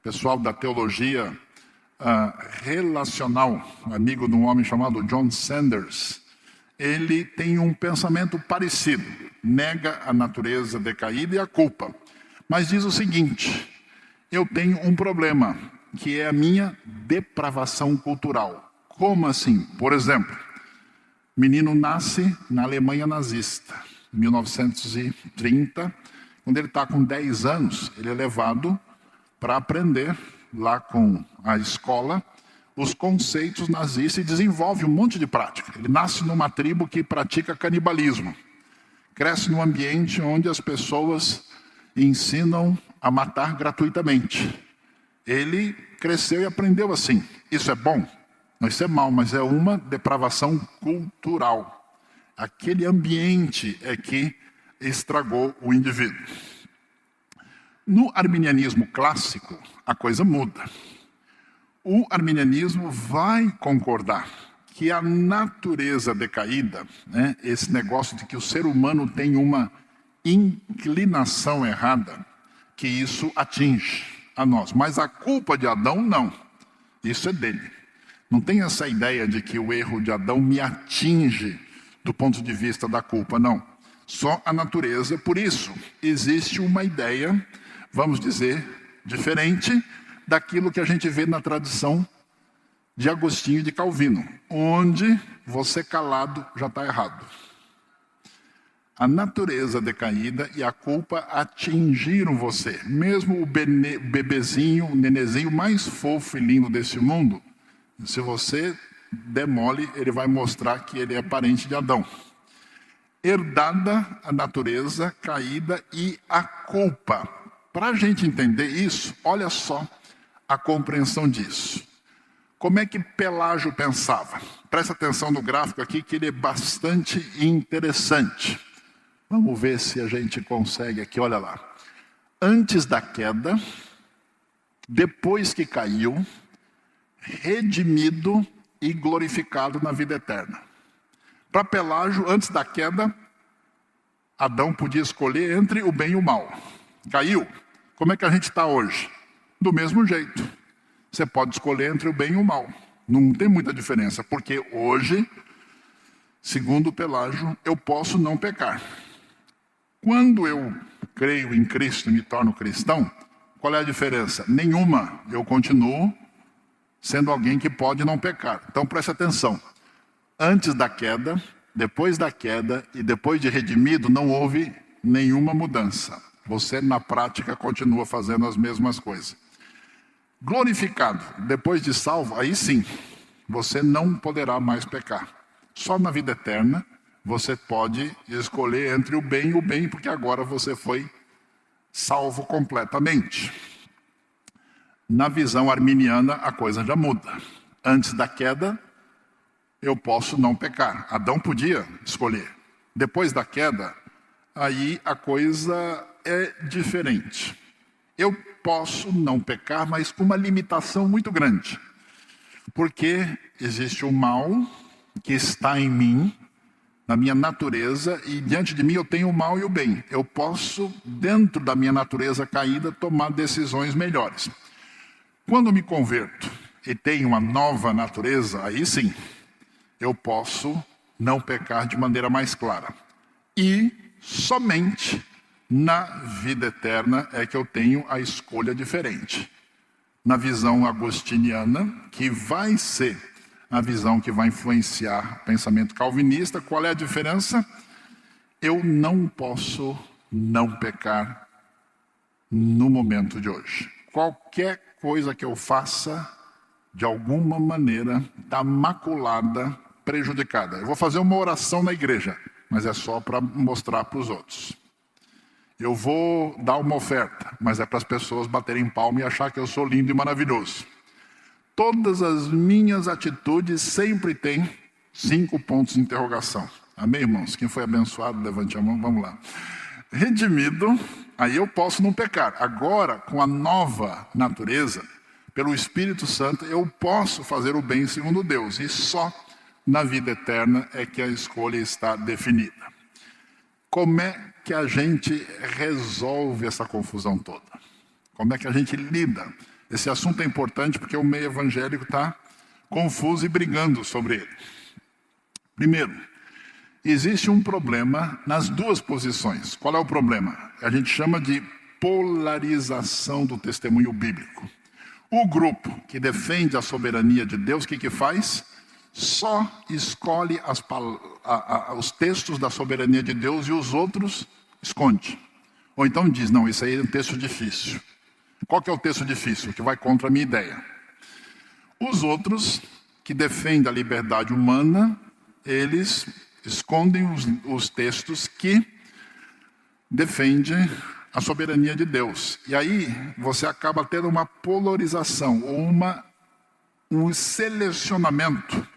pessoal da teologia relacional, amigo de um homem chamado John Sanders, ele tem um pensamento parecido, nega a natureza decaída e a culpa, mas diz o seguinte: eu tenho um problema, que é a minha depravação cultural. Como assim? Por exemplo, o menino nasce na Alemanha nazista, em 1930. Quando ele está com 10 anos, ele é levado para aprender lá com a escola os conceitos nazistas e desenvolve um monte de prática. Ele nasce numa tribo que pratica canibalismo. Cresce num ambiente onde as pessoas ensinam a matar gratuitamente. Ele cresceu e aprendeu assim. Isso é bom? Não, isso é mal, mas é uma depravação cultural. Aquele ambiente é que estragou o indivíduo. No arminianismo clássico, a coisa muda. O arminianismo vai concordar que a natureza decaída, né, esse negócio de que o ser humano tem uma inclinação errada, que isso atinge a nós. Mas a culpa de Adão, não. Isso é dele. Não tem essa ideia de que o erro de Adão me atinge do ponto de vista da culpa, não. Só a natureza. Por isso, existe uma ideia, vamos dizer, diferente daquilo que a gente vê na tradição de Agostinho e de Calvino, onde você calado já está errado. A natureza decaída e a culpa atingiram você. Mesmo o bebezinho, o nenezinho mais fofo e lindo desse mundo, se você der mole, ele vai mostrar que ele é parente de Adão. Herdada a natureza caída e a culpa. Para a gente entender isso, olha só a compreensão disso. Como é que Pelágio pensava? Presta atenção no gráfico aqui, que ele é bastante interessante. Vamos ver se a gente consegue aqui, olha lá. Antes da queda, depois que caiu, redimido e glorificado na vida eterna. Para Pelágio, antes da queda, Adão podia escolher entre o bem e o mal. Caiu. Como é que a gente está hoje? Do mesmo jeito. Você pode escolher entre o bem e o mal. Não tem muita diferença, porque hoje, segundo Pelágio, eu posso não pecar. Quando eu creio em Cristo e me torno cristão, qual é a diferença? Nenhuma. Eu continuo sendo alguém que pode não pecar. Então preste atenção. Antes da queda, depois da queda e depois de redimido, não houve nenhuma mudança. Você, na prática, continua fazendo as mesmas coisas. Glorificado, depois de salvo, aí sim, você não poderá mais pecar. Só na vida eterna você pode escolher entre o bem e o bem, porque agora você foi salvo completamente. Na visão arminiana, a coisa já muda. Antes da queda, eu posso não pecar. Adão podia escolher. Depois da queda, aí a coisa é diferente. Eu posso não pecar, mas com uma limitação muito grande. Porque existe o mal que está em mim, na minha natureza, e diante de mim eu tenho o mal e o bem. Eu posso, dentro da minha natureza caída, tomar decisões melhores. Quando me converto e tenho uma nova natureza, aí sim, eu posso não pecar de maneira mais clara. E somente na vida eterna é que eu tenho a escolha diferente. Na visão agostiniana, que vai ser a visão que vai influenciar o pensamento calvinista, qual é a diferença? Eu não posso não pecar no momento de hoje. Qualquer coisa que eu faça, de alguma maneira, está maculada, prejudicada. Eu vou fazer uma oração na igreja, mas é só para mostrar para os outros. Eu vou dar uma oferta, mas é para as pessoas baterem palma e achar que eu sou lindo e maravilhoso. Todas as minhas atitudes sempre têm 5 pontos de interrogação. Amém, irmãos? Quem foi abençoado, levante a mão, vamos lá. Redimido, aí eu posso não pecar. Agora, com a nova natureza, pelo Espírito Santo, eu posso fazer o bem segundo Deus. E só na vida eterna é que a escolha está definida. Como é que a gente resolve essa confusão toda? Como é que a gente lida? Esse assunto é importante porque o meio evangélico está confuso e brigando sobre ele. Primeiro, existe um problema nas duas posições. Qual é o problema? A gente chama de polarização do testemunho bíblico. O grupo que defende a soberania de Deus, o que faz? Só escolhe os textos da soberania de Deus e os outros esconde. Ou então diz, não, isso aí é um texto difícil. Qual que é o texto difícil? O que vai contra a minha ideia. Os outros, que defendem a liberdade humana, eles escondem os textos que defendem a soberania de Deus. E aí você acaba tendo uma polarização, ou um selecionamento,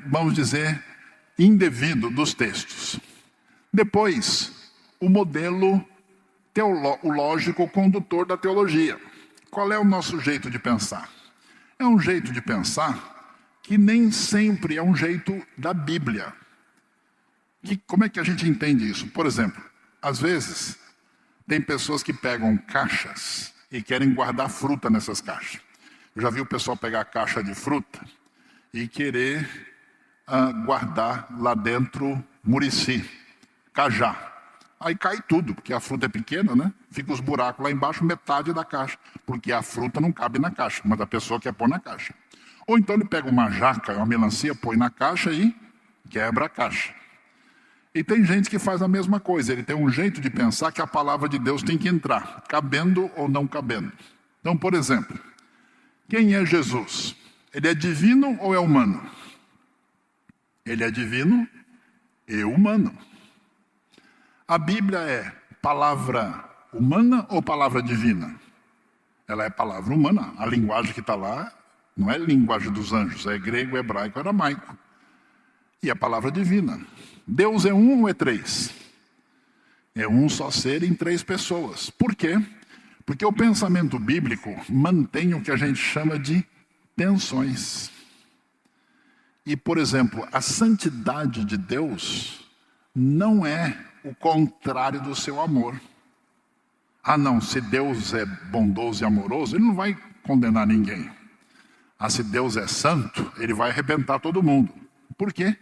vamos dizer, indevido dos textos. Depois, o modelo teológico condutor da teologia. Qual é o nosso jeito de pensar? É um jeito de pensar que nem sempre é um jeito da Bíblia. Como é que a gente entende isso? Por exemplo, às vezes, tem pessoas que pegam caixas e querem guardar fruta nessas caixas. Eu já vi o pessoal pegar a caixa de fruta e querer guardar lá dentro murici, cajá. Aí cai tudo, porque a fruta é pequena, né? Fica os buracos lá embaixo, metade da caixa. Porque a fruta não cabe na caixa, mas a pessoa quer pôr na caixa. Ou então ele pega uma jaca, uma melancia, põe na caixa e quebra a caixa. E tem gente que faz a mesma coisa. Ele tem um jeito de pensar que a palavra de Deus tem que entrar, cabendo ou não cabendo. Então, por exemplo, quem é Jesus? Ele é divino ou é humano? Ele é divino e humano. A Bíblia é palavra humana ou palavra divina? Ela é palavra humana. A linguagem que está lá não é linguagem dos anjos, é grego, hebraico, aramaico. E a palavra divina. Deus é um ou é três? É um só ser em 3 pessoas. Por quê? Porque o pensamento bíblico mantém o que a gente chama de tensões. E, por exemplo, a santidade de Deus não é o contrário do seu amor. Ah, não, se Deus é bondoso e amoroso, ele não vai condenar ninguém. Ah, se Deus é santo, ele vai arrebentar todo mundo. Por quê?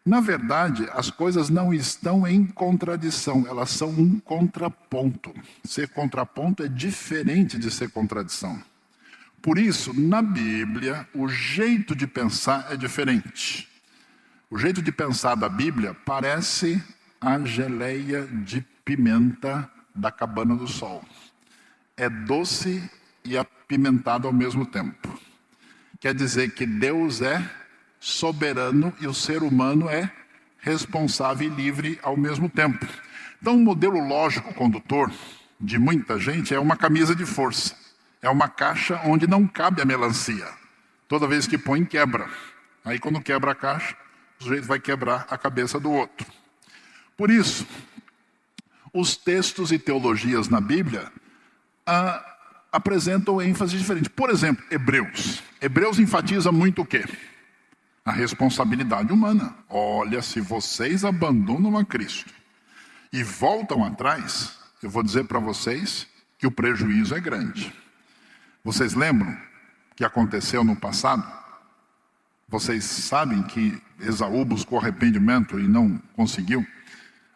Na verdade, as coisas não estão em contradição, elas são um contraponto. Ser contraponto é diferente de ser contradição. Por isso, na Bíblia, o jeito de pensar é diferente. O jeito de pensar da Bíblia parece a geleia de pimenta da cabana do sol. É doce e apimentado ao mesmo tempo. Quer dizer que Deus é soberano e o ser humano é responsável e livre ao mesmo tempo. Então, o modelo lógico condutor de muita gente é uma camisa de força. É uma caixa onde não cabe a melancia. Toda vez que põe, quebra. Aí, quando quebra a caixa, o sujeito vai quebrar a cabeça do outro. Por isso, os textos e teologias na Bíblia apresentam ênfase diferente. Por exemplo, Hebreus. Hebreus enfatiza muito o quê? A responsabilidade humana. Olha, se vocês abandonam a Cristo e voltam atrás, eu vou dizer para vocês que o prejuízo é grande. Vocês lembram o que aconteceu no passado? Vocês sabem que Esaú buscou arrependimento e não conseguiu?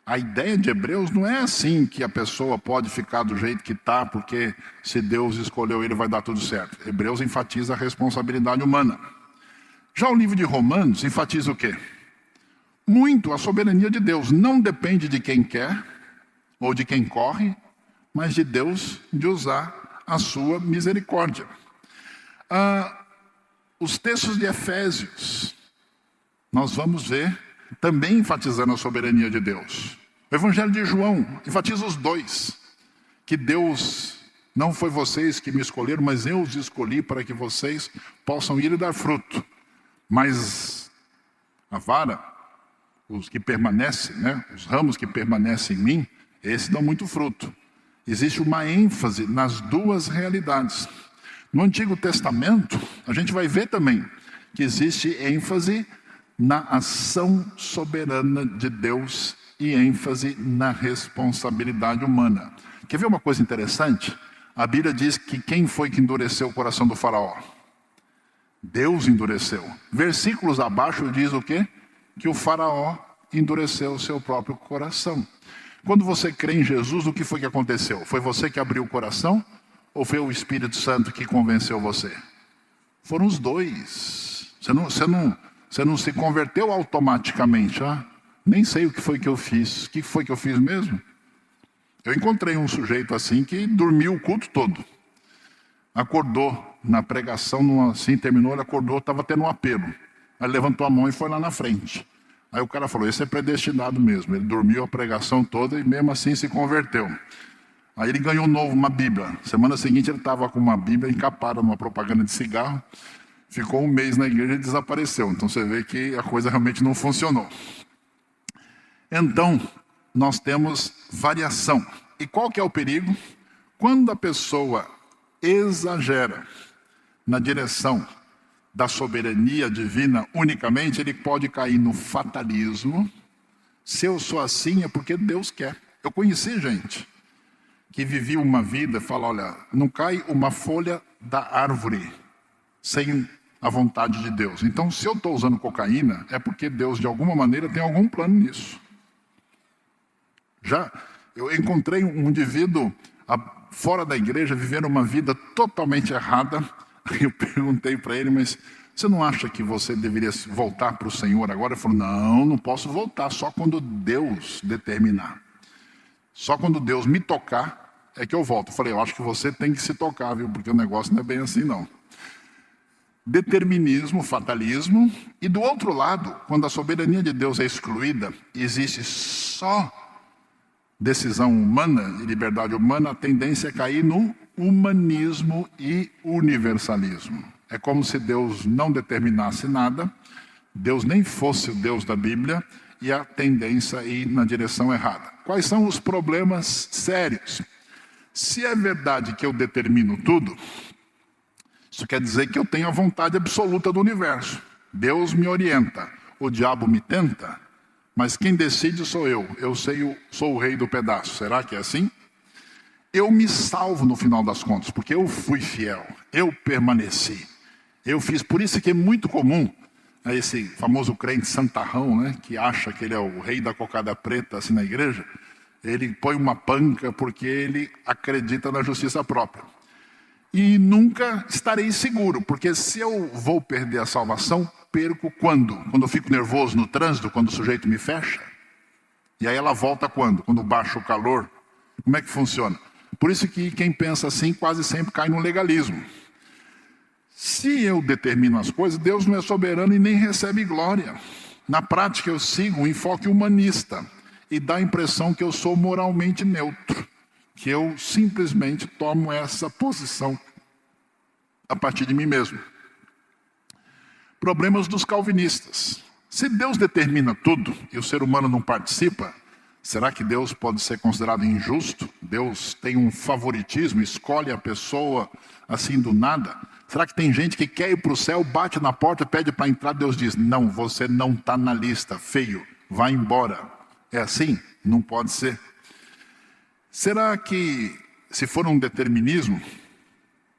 A ideia de Hebreus não é assim que a pessoa pode ficar do jeito que está, porque se Deus escolheu ele vai dar tudo certo. Hebreus enfatiza a responsabilidade humana. Já o livro de Romanos enfatiza o quê? Muito a soberania de Deus. Não depende de quem quer ou de quem corre, mas de Deus de usar a sua misericórdia. Os textos de Efésios, nós vamos ver também enfatizando a soberania de Deus. O Evangelho de João enfatiza os dois. Que Deus não foi vocês que me escolheram, mas eu os escolhi para que vocês possam ir e dar fruto. Mas a vara, os que permanecem, os ramos que permanecem em mim, esses dão muito fruto. Existe uma ênfase nas duas realidades. No Antigo Testamento, a gente vai ver também que existe ênfase na ação soberana de Deus e ênfase na responsabilidade humana. Quer ver uma coisa interessante? A Bíblia diz que quem foi que endureceu o coração do faraó? Deus endureceu. Versículos abaixo diz o quê? Que o faraó endureceu o seu próprio coração. Quando você crê em Jesus, o que foi que aconteceu? Foi você que abriu o coração? Ou foi o Espírito Santo que convenceu você? Foram os dois. Você não se converteu automaticamente. Nem sei o que foi que eu fiz. O que foi que eu fiz mesmo? Eu encontrei um sujeito assim que dormiu o culto todo. Acordou na pregação, assim, terminou, ele acordou, estava tendo um apelo. Aí levantou a mão e foi lá na frente. Aí o cara falou, esse é predestinado mesmo. Ele dormiu a pregação toda e mesmo assim se converteu. Aí ele ganhou uma Bíblia. Semana seguinte ele estava com uma Bíblia encapada numa propaganda de cigarro. Ficou um mês na igreja e desapareceu. Então você vê que a coisa realmente não funcionou. Então, nós temos variação. E qual que é o perigo? Quando a pessoa exagera na direção da soberania divina unicamente, ele pode cair no fatalismo. Se eu sou assim é porque Deus quer. Eu conheci gente que vivia uma vida, fala, olha, não cai uma folha da árvore sem a vontade de Deus. Então, se eu estou usando cocaína, é porque Deus, de alguma maneira, tem algum plano nisso. Eu encontrei um indivíduo fora da igreja, vivendo uma vida totalmente errada. Eu perguntei para ele, mas você não acha que você deveria voltar para o Senhor agora? Ele falou, não posso voltar, só quando Deus determinar. Só quando Deus me tocar é que eu volto. Eu falei, eu acho que você tem que se tocar, viu? Porque o negócio não é bem assim, não. Determinismo, fatalismo. E do outro lado, quando a soberania de Deus é excluída, existe só decisão humana e liberdade humana, a tendência é cair no humanismo e universalismo. É como se Deus não determinasse nada, Deus nem fosse o Deus da Bíblia, e a tendência é ir na direção errada. Quais são os problemas sérios? Se é verdade que eu determino tudo, isso quer dizer que eu tenho a vontade absoluta do universo. Deus me orienta, o diabo me tenta, mas quem decide sou eu. Sou o rei do pedaço. Será que é assim? Eu me salvo no final das contas, porque eu fui fiel, eu permaneci. Eu fiz, por isso que é muito comum esse famoso crente santarrão, que acha que ele é o rei da cocada preta assim na igreja. Ele põe uma panca porque ele acredita na justiça própria. E nunca estarei seguro, porque se eu vou perder a salvação, perco quando? Quando eu fico nervoso no trânsito, quando o sujeito me fecha? E aí ela volta quando? Quando baixa o calor? Como é que funciona? Por isso que quem pensa assim quase sempre cai no legalismo. Se eu determino as coisas, Deus não é soberano e nem recebe glória. Na prática, eu sigo um enfoque humanista e dá a impressão que eu sou moralmente neutro, que eu simplesmente tomo essa posição a partir de mim mesmo. Problemas dos calvinistas. Se Deus determina tudo e o ser humano não participa, será que Deus pode ser considerado injusto? Deus tem um favoritismo, escolhe a pessoa assim do nada? Será que tem gente que quer ir para o céu, bate na porta, pede para entrar, Deus diz, não, você não está na lista, feio, vai embora. É assim? Não pode ser. Será que, se for um determinismo,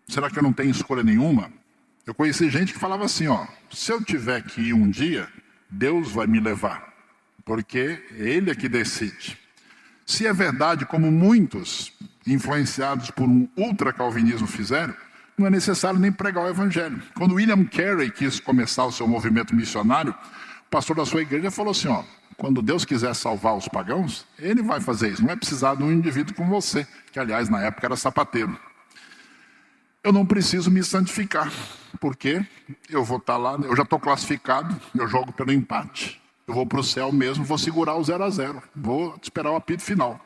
será que eu não tenho escolha nenhuma? Eu conheci gente que falava assim, se eu tiver que ir um dia, Deus vai me levar, porque Ele é que decide. Se é verdade, como muitos influenciados por um ultra-calvinismo fizeram, não é necessário nem pregar o Evangelho. Quando William Carey quis começar o seu movimento missionário, o pastor da sua igreja falou assim, quando Deus quiser salvar os pagãos, Ele vai fazer isso. Não é precisar de um indivíduo como você, que aliás na época era sapateiro. Eu não preciso me santificar, porque eu vou estar lá, eu já estou classificado, eu jogo pelo empate. Eu vou para o céu mesmo, vou segurar o 0-0, vou esperar o apito final.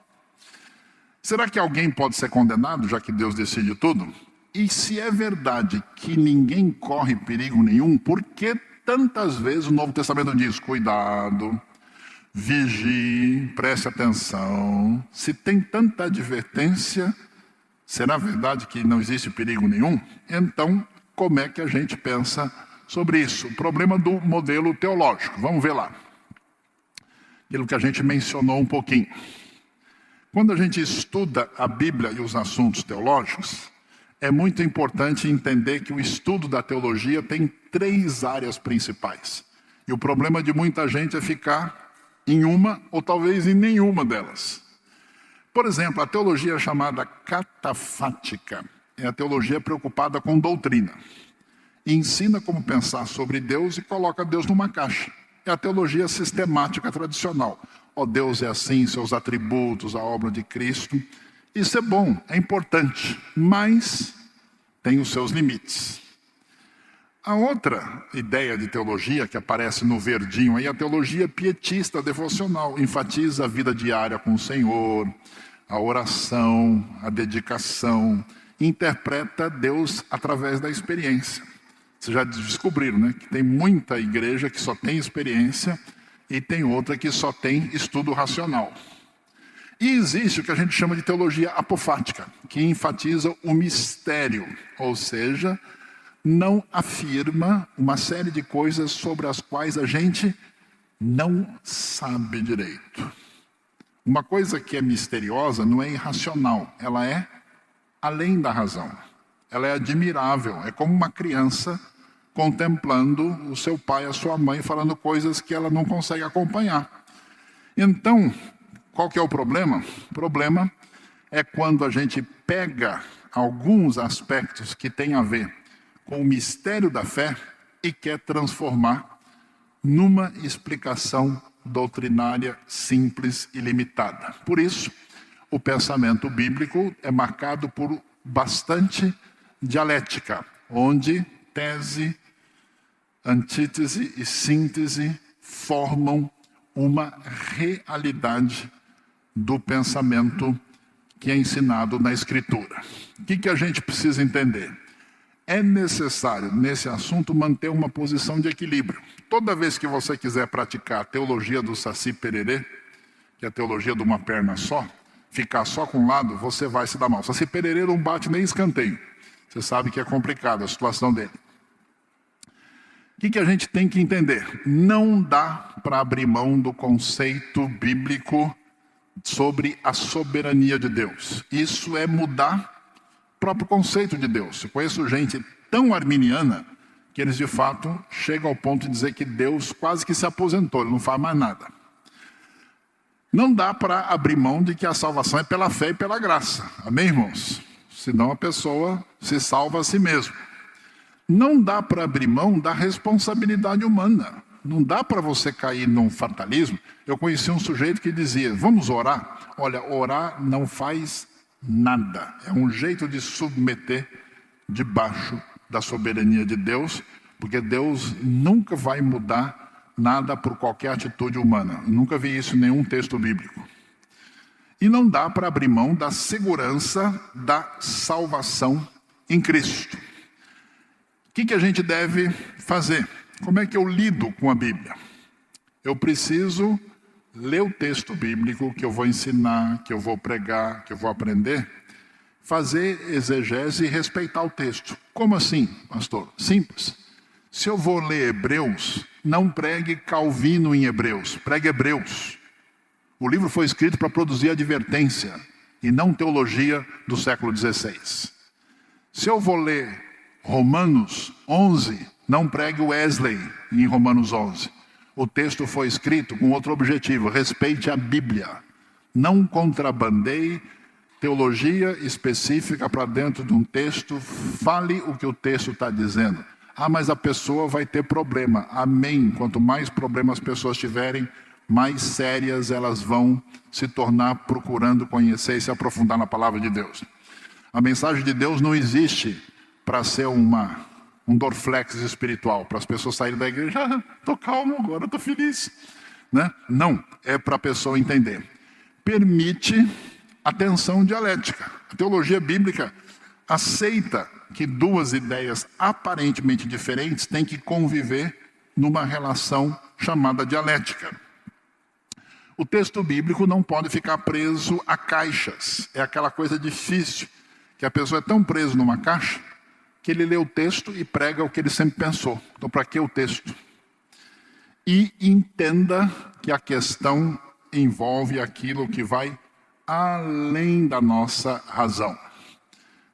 Será que alguém pode ser condenado, já que Deus decide tudo? E se é verdade que ninguém corre perigo nenhum, por que tantas vezes o Novo Testamento diz, cuidado, vigie, preste atenção, se tem tanta advertência, será verdade que não existe perigo nenhum? Então, como é que a gente pensa sobre isso? O problema do modelo teológico, vamos ver lá. Aquilo que a gente mencionou um pouquinho. Quando a gente estuda a Bíblia e os assuntos teológicos, é muito importante entender que o estudo da teologia tem 3 áreas principais. E o problema de muita gente é ficar em uma ou talvez em nenhuma delas. Por exemplo, a teologia chamada catafática é a teologia preocupada com doutrina. E ensina como pensar sobre Deus e coloca Deus numa caixa. É a teologia sistemática tradicional. Deus é assim, seus atributos, a obra de Cristo. Isso é bom, é importante, mas tem os seus limites. A outra ideia de teologia que aparece no verdinho aí é a teologia pietista devocional. Enfatiza a vida diária com o Senhor, a oração, a dedicação. Interpreta Deus através da experiência. Vocês já descobriram, né? Que tem muita igreja que só tem experiência e tem outra que só tem estudo racional. E existe o que a gente chama de teologia apofática, que enfatiza o mistério, ou seja, não afirma uma série de coisas sobre as quais a gente não sabe direito. Uma coisa que é misteriosa não é irracional, ela é além da razão. Ela é admirável, é como uma criança contemplando o seu pai e a sua mãe falando coisas que ela não consegue acompanhar. Então, qual que é o problema? O problema é quando a gente pega alguns aspectos que têm a ver com o mistério da fé e quer transformar numa explicação doutrinária simples e limitada. Por isso, o pensamento bíblico é marcado por bastante dialética, onde tese, antítese e síntese formam uma realidade do pensamento que é ensinado na Escritura. O que a gente precisa entender? É necessário, nesse assunto, manter uma posição de equilíbrio. Toda vez que você quiser praticar a teologia do Saci Pererê, que é a teologia de uma perna só, ficar só com um lado, você vai se dar mal. Saci Pererê não bate nem escanteio. Você sabe que é complicado a situação dele. O que a gente tem que entender? Não dá para abrir mão do conceito bíblico sobre a soberania de Deus. Isso é mudar o próprio conceito de Deus. Eu conheço gente tão arminiana que eles de fato chegam ao ponto de dizer que Deus quase que se aposentou, ele não faz mais nada. Não dá para abrir mão de que a salvação é pela fé e pela graça. Amém, irmãos? Senão a pessoa se salva a si mesma. Não dá para abrir mão da responsabilidade humana. Não dá para você cair num fatalismo. Eu conheci um sujeito que dizia, vamos orar? Olha, orar não faz nada. É um jeito de submeter debaixo da soberania de Deus, porque Deus nunca vai mudar nada por qualquer atitude humana. Eu nunca vi isso em nenhum texto bíblico. E não dá para abrir mão da segurança da salvação em Cristo. O que a gente deve fazer? Como é que eu lido com a Bíblia? Eu preciso ler o texto bíblico que eu vou ensinar, que eu vou pregar, que eu vou aprender, fazer exegese e respeitar o texto. Como assim, pastor? Simples. Se eu vou ler Hebreus, não pregue Calvino em Hebreus, pregue Hebreus. O livro foi escrito para produzir advertência e não teologia do século XVI. Se eu vou ler Romanos 11, não pregue Wesley em Romanos 11. O texto foi escrito com outro objetivo: respeite a Bíblia. Não contrabandeie teologia específica para dentro de um texto, fale o que o texto está dizendo. Ah, mas a pessoa vai ter problema. Amém. Quanto mais problemas as pessoas tiverem, mais sérias elas vão se tornar procurando conhecer e se aprofundar na palavra de Deus. A mensagem de Deus não existe para ser um Dorflex espiritual, para as pessoas saírem da igreja, estou calmo agora, estou feliz. Né? Não, é para a pessoa entender. Permite a tensão dialética. A teologia bíblica aceita que duas ideias aparentemente diferentes têm que conviver numa relação chamada dialética. O texto bíblico não pode ficar preso a caixas. É aquela coisa difícil, que a pessoa é tão presa numa caixa, que ele lê o texto e prega o que ele sempre pensou. Então, para que o texto? E entenda que a questão envolve aquilo que vai além da nossa razão.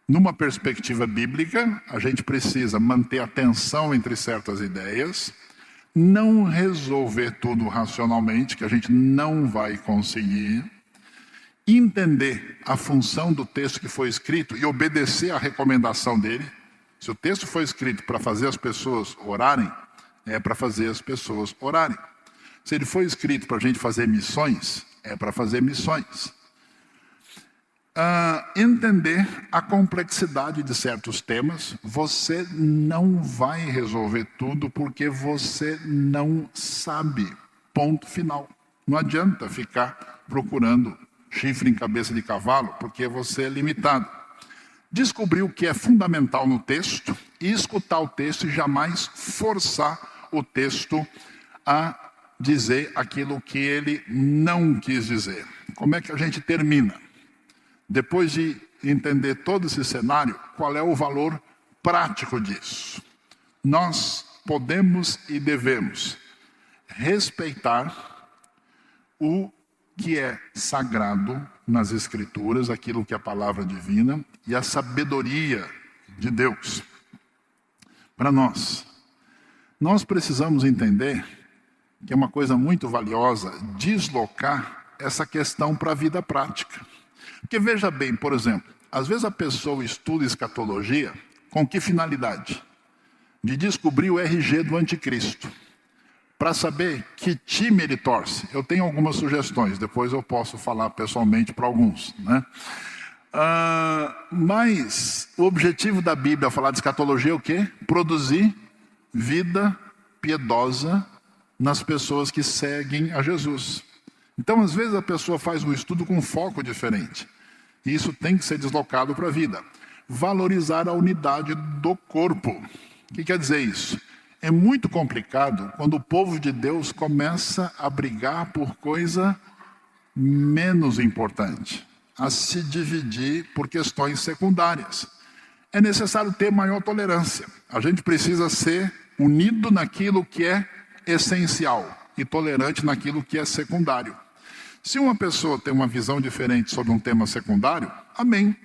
Numa perspectiva bíblica, a gente precisa manter a tensão entre certas ideias, não resolver tudo racionalmente, que a gente não vai conseguir, entender a função do texto que foi escrito e obedecer à recomendação dele. Se o texto foi escrito para fazer as pessoas orarem, é para fazer as pessoas orarem. Se ele foi escrito para a gente fazer missões, é para fazer missões. Entender a complexidade de certos temas. Você não vai resolver tudo porque você não sabe. Ponto final. Não adianta ficar procurando chifre em cabeça de cavalo, porque você é limitado. Descobrir o que é fundamental no texto e escutar o texto e jamais forçar o texto a dizer aquilo que ele não quis dizer. Como é que a gente termina? Depois de entender todo esse cenário, qual é o valor prático disso? Nós podemos e devemos respeitar o que é sagrado nas Escrituras, aquilo que é a palavra divina e a sabedoria de Deus. Para nós precisamos entender que é uma coisa muito valiosa deslocar essa questão para a vida prática. Porque veja bem, por exemplo, às vezes a pessoa estuda escatologia com que finalidade? De descobrir o RG do anticristo. Para saber que time ele torce. Eu tenho algumas sugestões, depois eu posso falar pessoalmente para alguns. Né? Mas o objetivo da Bíblia ao falar de escatologia é o quê? Produzir vida piedosa nas pessoas que seguem a Jesus. Então, às vezes, a pessoa faz um estudo com um foco diferente. E isso tem que ser deslocado para a vida. Valorizar a unidade do corpo. O que quer dizer isso? É muito complicado quando o povo de Deus começa a brigar por coisa menos importante, a se dividir por questões secundárias. É necessário ter maior tolerância. A gente precisa ser unido naquilo que é essencial e tolerante naquilo que é secundário. Se uma pessoa tem uma visão diferente sobre um tema secundário, amém.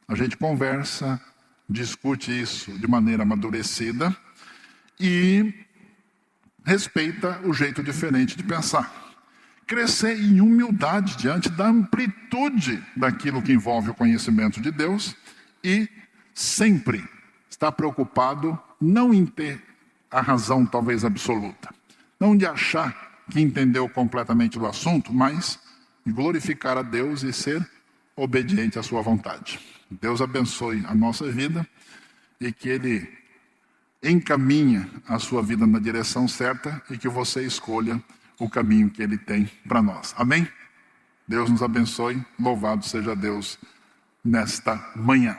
A gente conversa, discute isso de maneira amadurecida e respeita o jeito diferente de pensar. Crescer em humildade diante da amplitude daquilo que envolve o conhecimento de Deus e sempre estar preocupado não em ter a razão talvez absoluta, não de achar que entendeu completamente o assunto, mas de glorificar a Deus e ser obediente à sua vontade. Deus abençoe a nossa vida e que Ele encaminhe a sua vida na direção certa e que você escolha o caminho que Ele tem para nós. Amém? Deus nos abençoe. Louvado seja Deus nesta manhã.